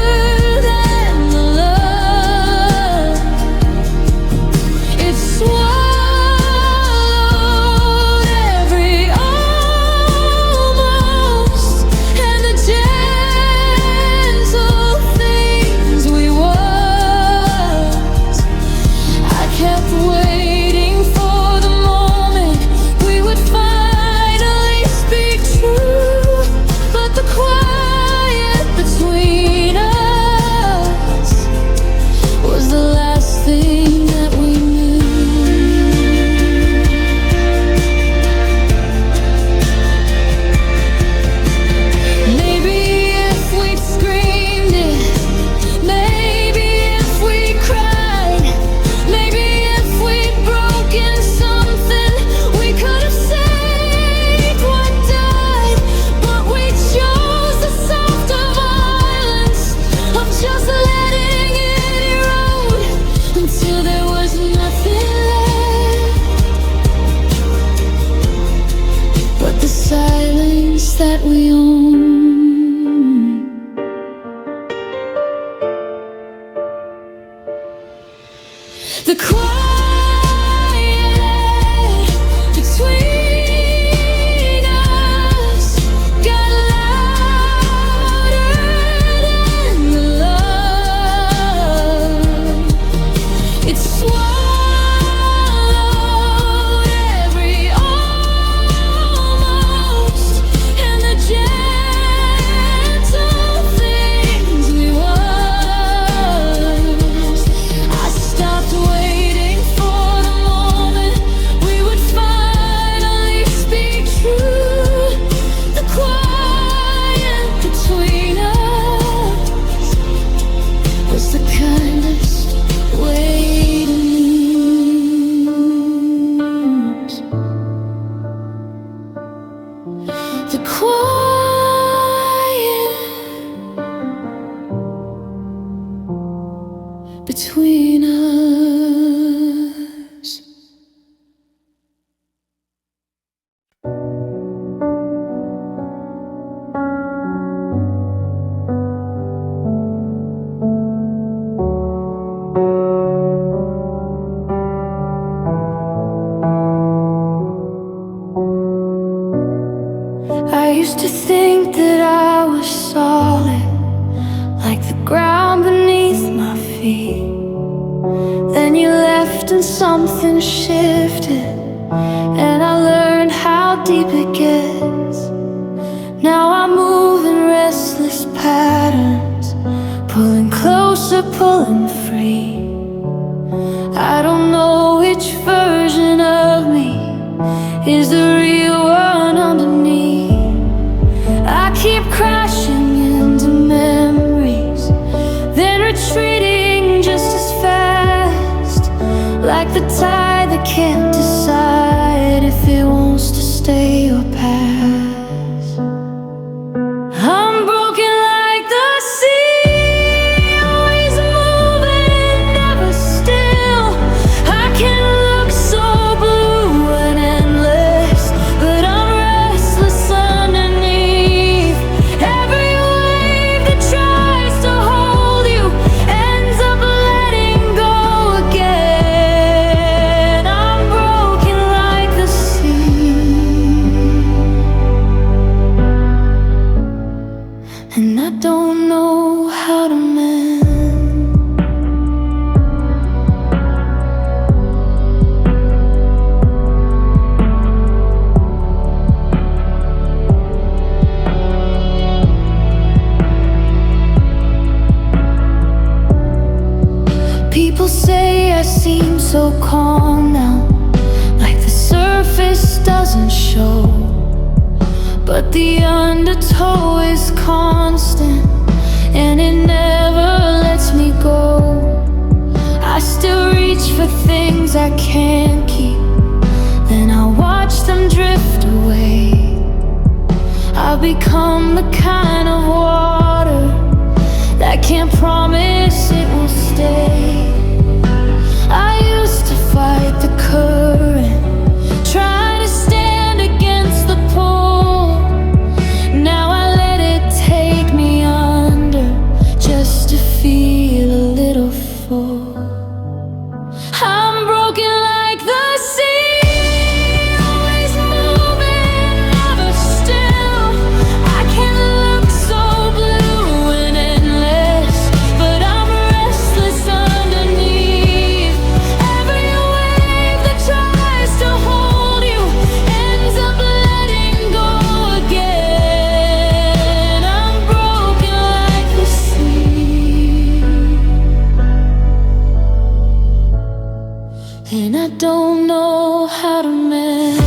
than the love. It swallowed every almost and the gentle things we was. I kept waiting for the moment we would finally speak true, but the quiet between us was the last thing that we knew. Maybe if we'd screamed it, maybe if we cried, maybe if we'd broken something, we could have saved what died. But we chose the softer violence of just letting it erode until there was nothing left but the silence that we own. The quiet between us got louder than the love. It swallowed every almost and the gentle things we was. I stopped waiting for the moment we would finally speak true. The quiet between us was the kindest way to lose. The quiet between us. I used to think that I was solid, like the ground beneath my feet. Then you left and something shifted, and I learned how deep it gets. Now I move in restless patterns, pulling closer, pulling free. I don't know which version of me is the real one underneath. I keep crashing into memories, then retreating just as fast, like the tide that can't decide if it wants to stay or pass. I'm broken like the sea, always moving, never still. I can look so blue and endless, but I'm restless underneath. Every wave that tries to hold you ends up letting go again. I'm broken like the sea. seem so calm now, like the surface doesn't show, but the undertow is constant, and it never lets me go. I still reach for things I can't keep, then I watch them drift away. I've become the kind of water that can't promise it will stay. I used to fight the current, try to stand against the pull. Now I let it take me under, just to feel a little full. I'm broken like the sea, always moving, never still. I can look so blue and endless, but I'm restless underneath. Every wave that tries to hold you ends up letting go again. I'm broken like the sea, and I don't know how to mend.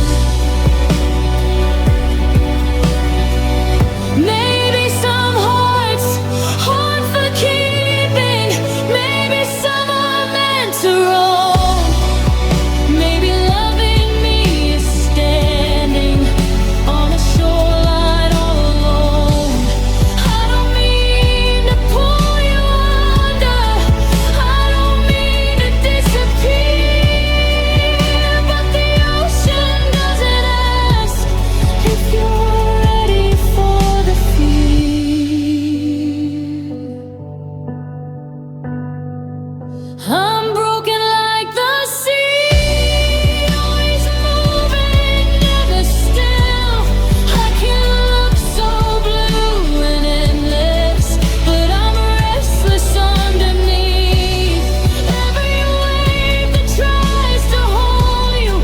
Maybe some hearts hard for keeping, maybe some are meant to roam. Maybe loving me is standing on a shoreline all alone. I don't mean to pull you under, I don't mean to disappear, but the ocean doesn't ask if you're ready for the fear. I'm broken like the sea, always moving, never still. I can look so blue and endless, but I'm restless underneath. Every wave that tries to hold you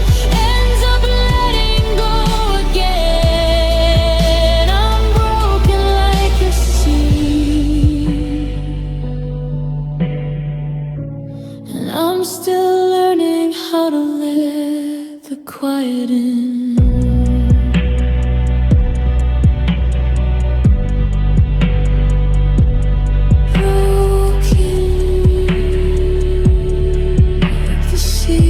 ends up letting go again. I'm broken like the sea, and I'm still learning how to let the quiet in. Broken like the sea.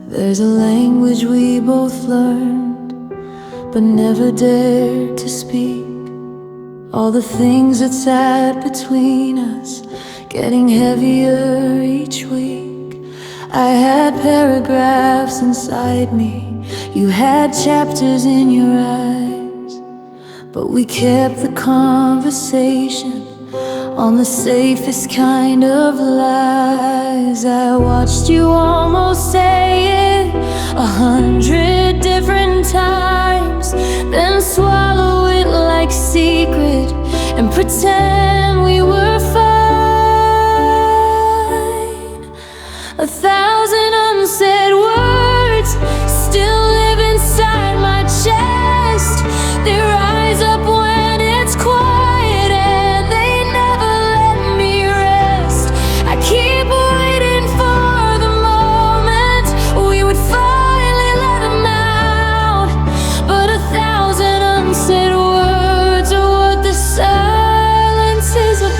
There's a language we both learned, but never dared to speak. All the things that sat between us, getting heavier each week. I had paragraphs inside me, you had chapters in your eyes, but we kept the conversation on the safest kind of lies. I watched you almost say it 100 different times, then swallow it like secret and pretend we were fine. 1,000 unsaid words still live inside my chest. They rise up when it's quiet and they never let me rest. I keep waiting for the moment we would finally let them out, but 1,000 unsaid words are what the silence is about.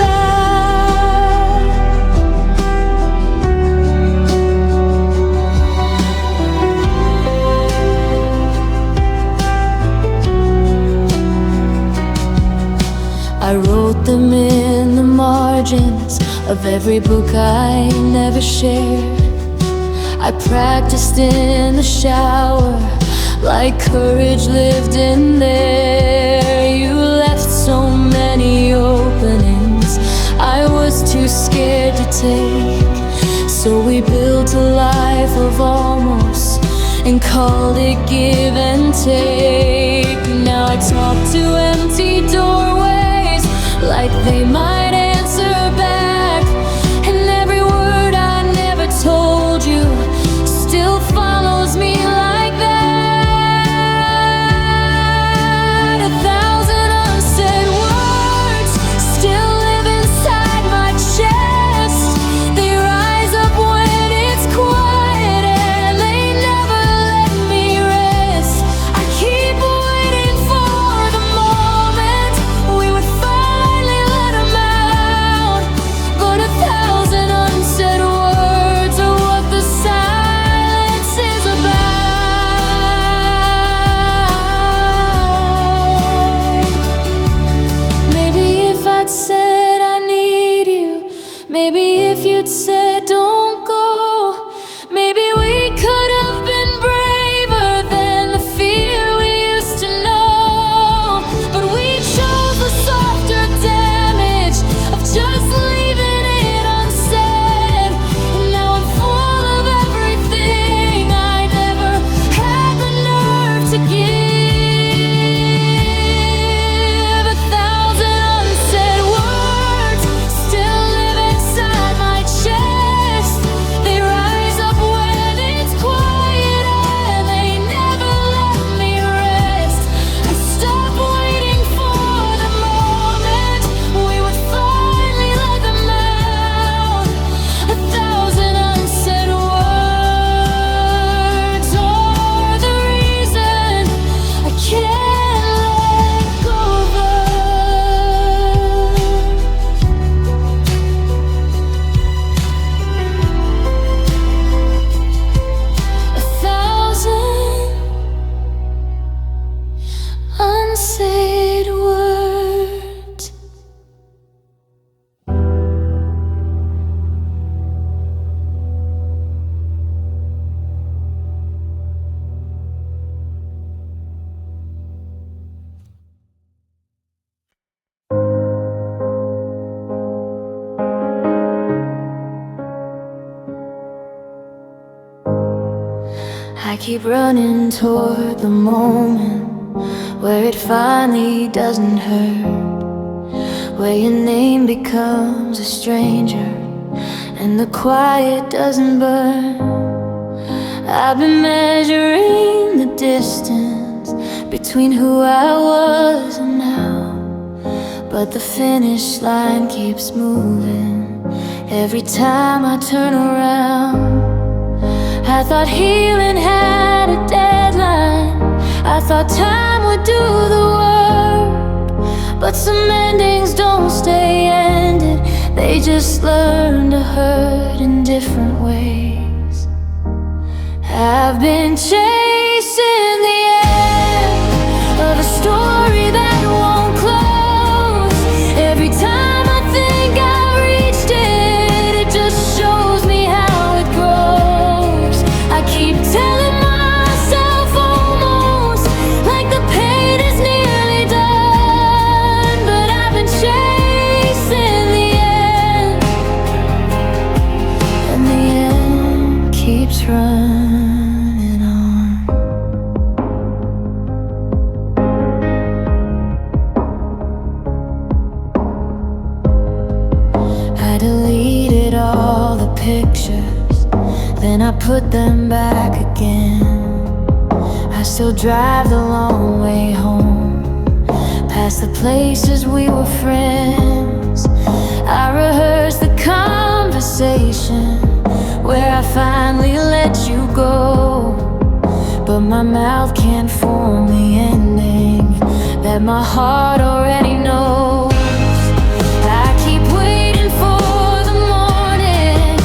I wrote them in the margins of every book I never shared. I practiced in the shower like courage lived in there. You left so many openings I was too scared to take, so we built a life of almost and called it give and take. Now I talk to empty doorways like they might answer back. And every word I never told you still follows me like that. 1,000 unsaid words still live inside my chest. They rise up when it's quiet and they never let me rest. I keep waiting for the moment we would finally let them out. But 1,000 unsaid words are what the silence is about. Maybe if I'd said I need you, maybe if you'd said don't go, maybe we could have been braver than the fear we used to know. But we chose the softer damage of just leaving it unsaid. And now I'm full of everything I never had the nerve to give. 1,000 unsaid words still live inside my chest. They rise up when it's quiet and they never let me rest. I stopped waiting for the moment we would finally let them out. 1,000 unsaid words are the reason I can't let go of us. 1,000 unsaid words. I keep running toward the moment where it finally doesn't hurt, where your name becomes a stranger and the quiet doesn't burn. I've been measuring the distance between who I was and now, but the finish line keeps moving every time I turn around. I thought healing had a deadline, I thought time would do the work. But some endings don't stay ended, they just learn to hurt in different ways. I've been chasing the end of a story that won't close. Every time I think I've reached it, it just shows me how it grows. I keep telling myself almost like the pain is nearly done, but I've been chasing the end, and the end keeps running on. I deleted all the pictures, then I put them back again. I still drive the long way home, past the places we were friends. I rehearse the conversation where I finally let you go, but my mouth can't form the ending that my heart already knows. I keep waiting for the morning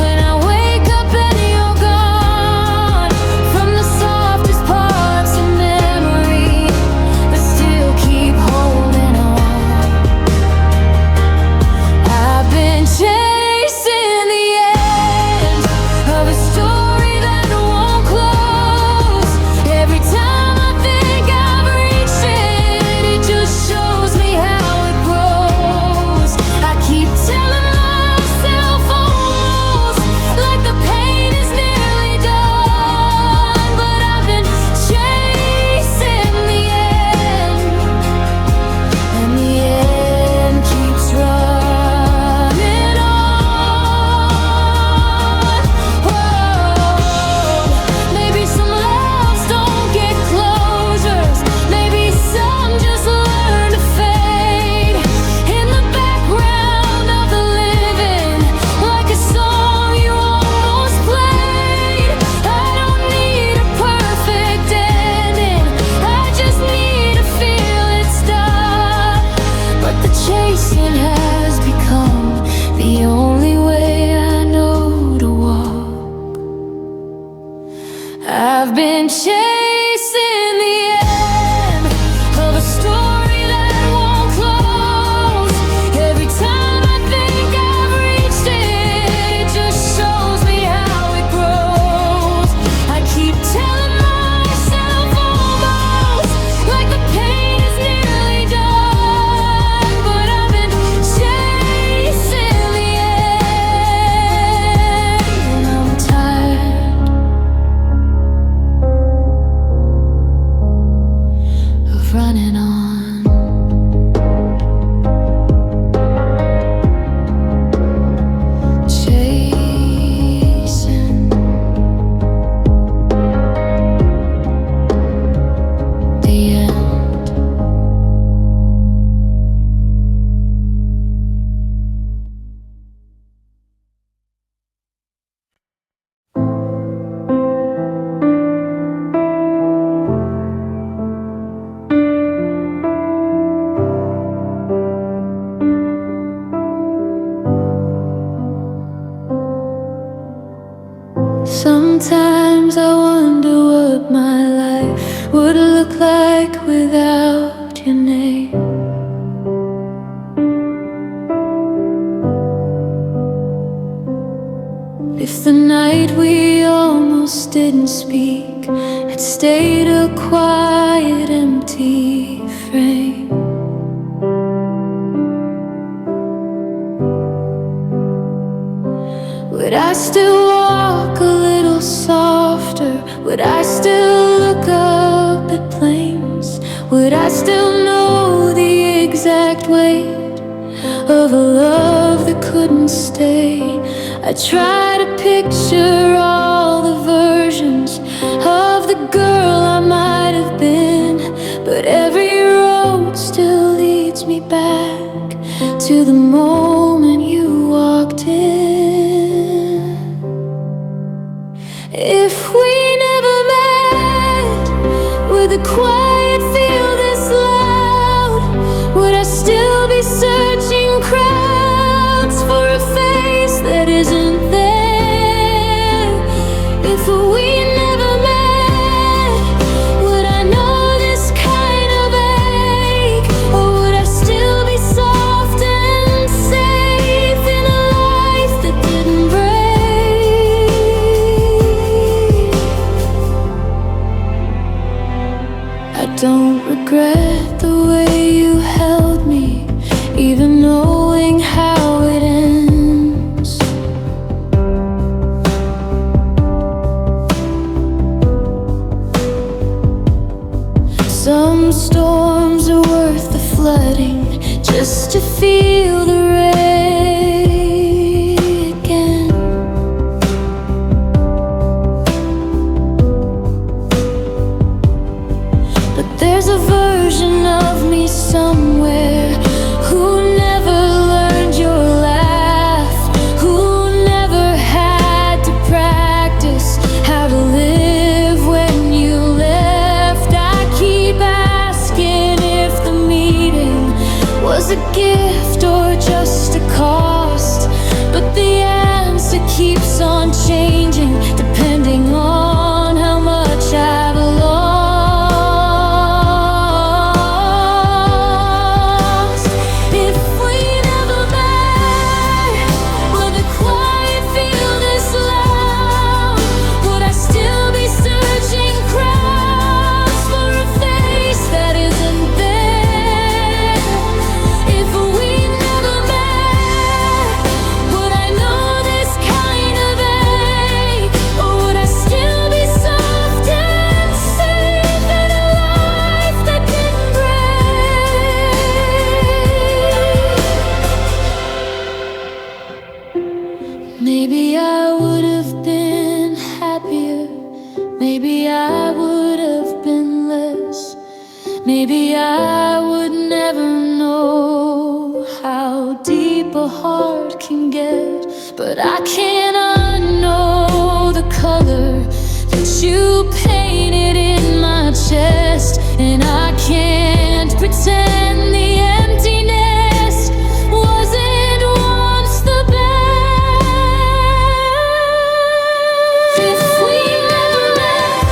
when I wake up and you're gone. From the softest parts of memory that still keep holding on. I've been chasing the end of a story that won't close. Every time I think I've reached it, it just shows me how your name. If the night we almost didn't speak had stayed a quiet, empty frame, would I still walk a little softer? Would I still look up at planes? Would I still know the exact weight of a love that couldn't stay? I try to picture all the versions of the girl I might have been, but every road still leads me back to the moment you walked in. If we never met, would the quiet feel this loud? Would I still be searching crowds for a face that isn't there? If we never met, would I know this kind of ache? Or would I still be soft and safe in a life that didn't break? I don't regret the way you held me, even knowing how it ends. Some storms are worth the flooding just to feel the rain again. But there's a version of me somewhere who never learned your laugh, who never had to practice how to live when you left. I keep asking if the meeting was a gift or just a cost, but the answer keeps on changing depending on how much I've lost. If we never met, would the quiet feel this loud? Would I still be searching crowds for a face that isn't there? If we never met, would I know this kind of ache? Or would I still be soft and safe in a life that didn't break? Maybe I would have been happier. Maybe I would have been less. Maybe I would never know how deep a heart can get. But I can't unknow the color that you painted in my chest, and I can't pretend the emptiness wasn't once the best. If we never met,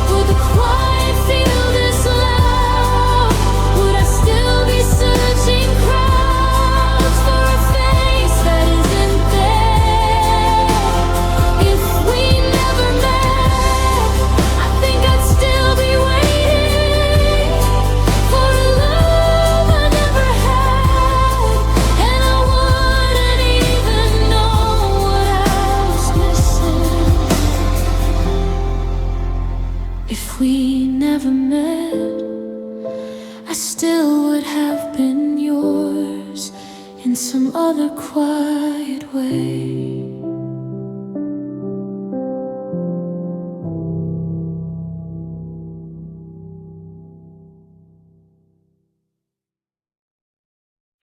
would the quiet feel this loud? Would I still be searching crowds for a face that isn't there? If we never met, I think I'd still be waiting for a love I never had, and I wouldn't even know what I was missing. If we never met, I still would have been yours in some other quiet way.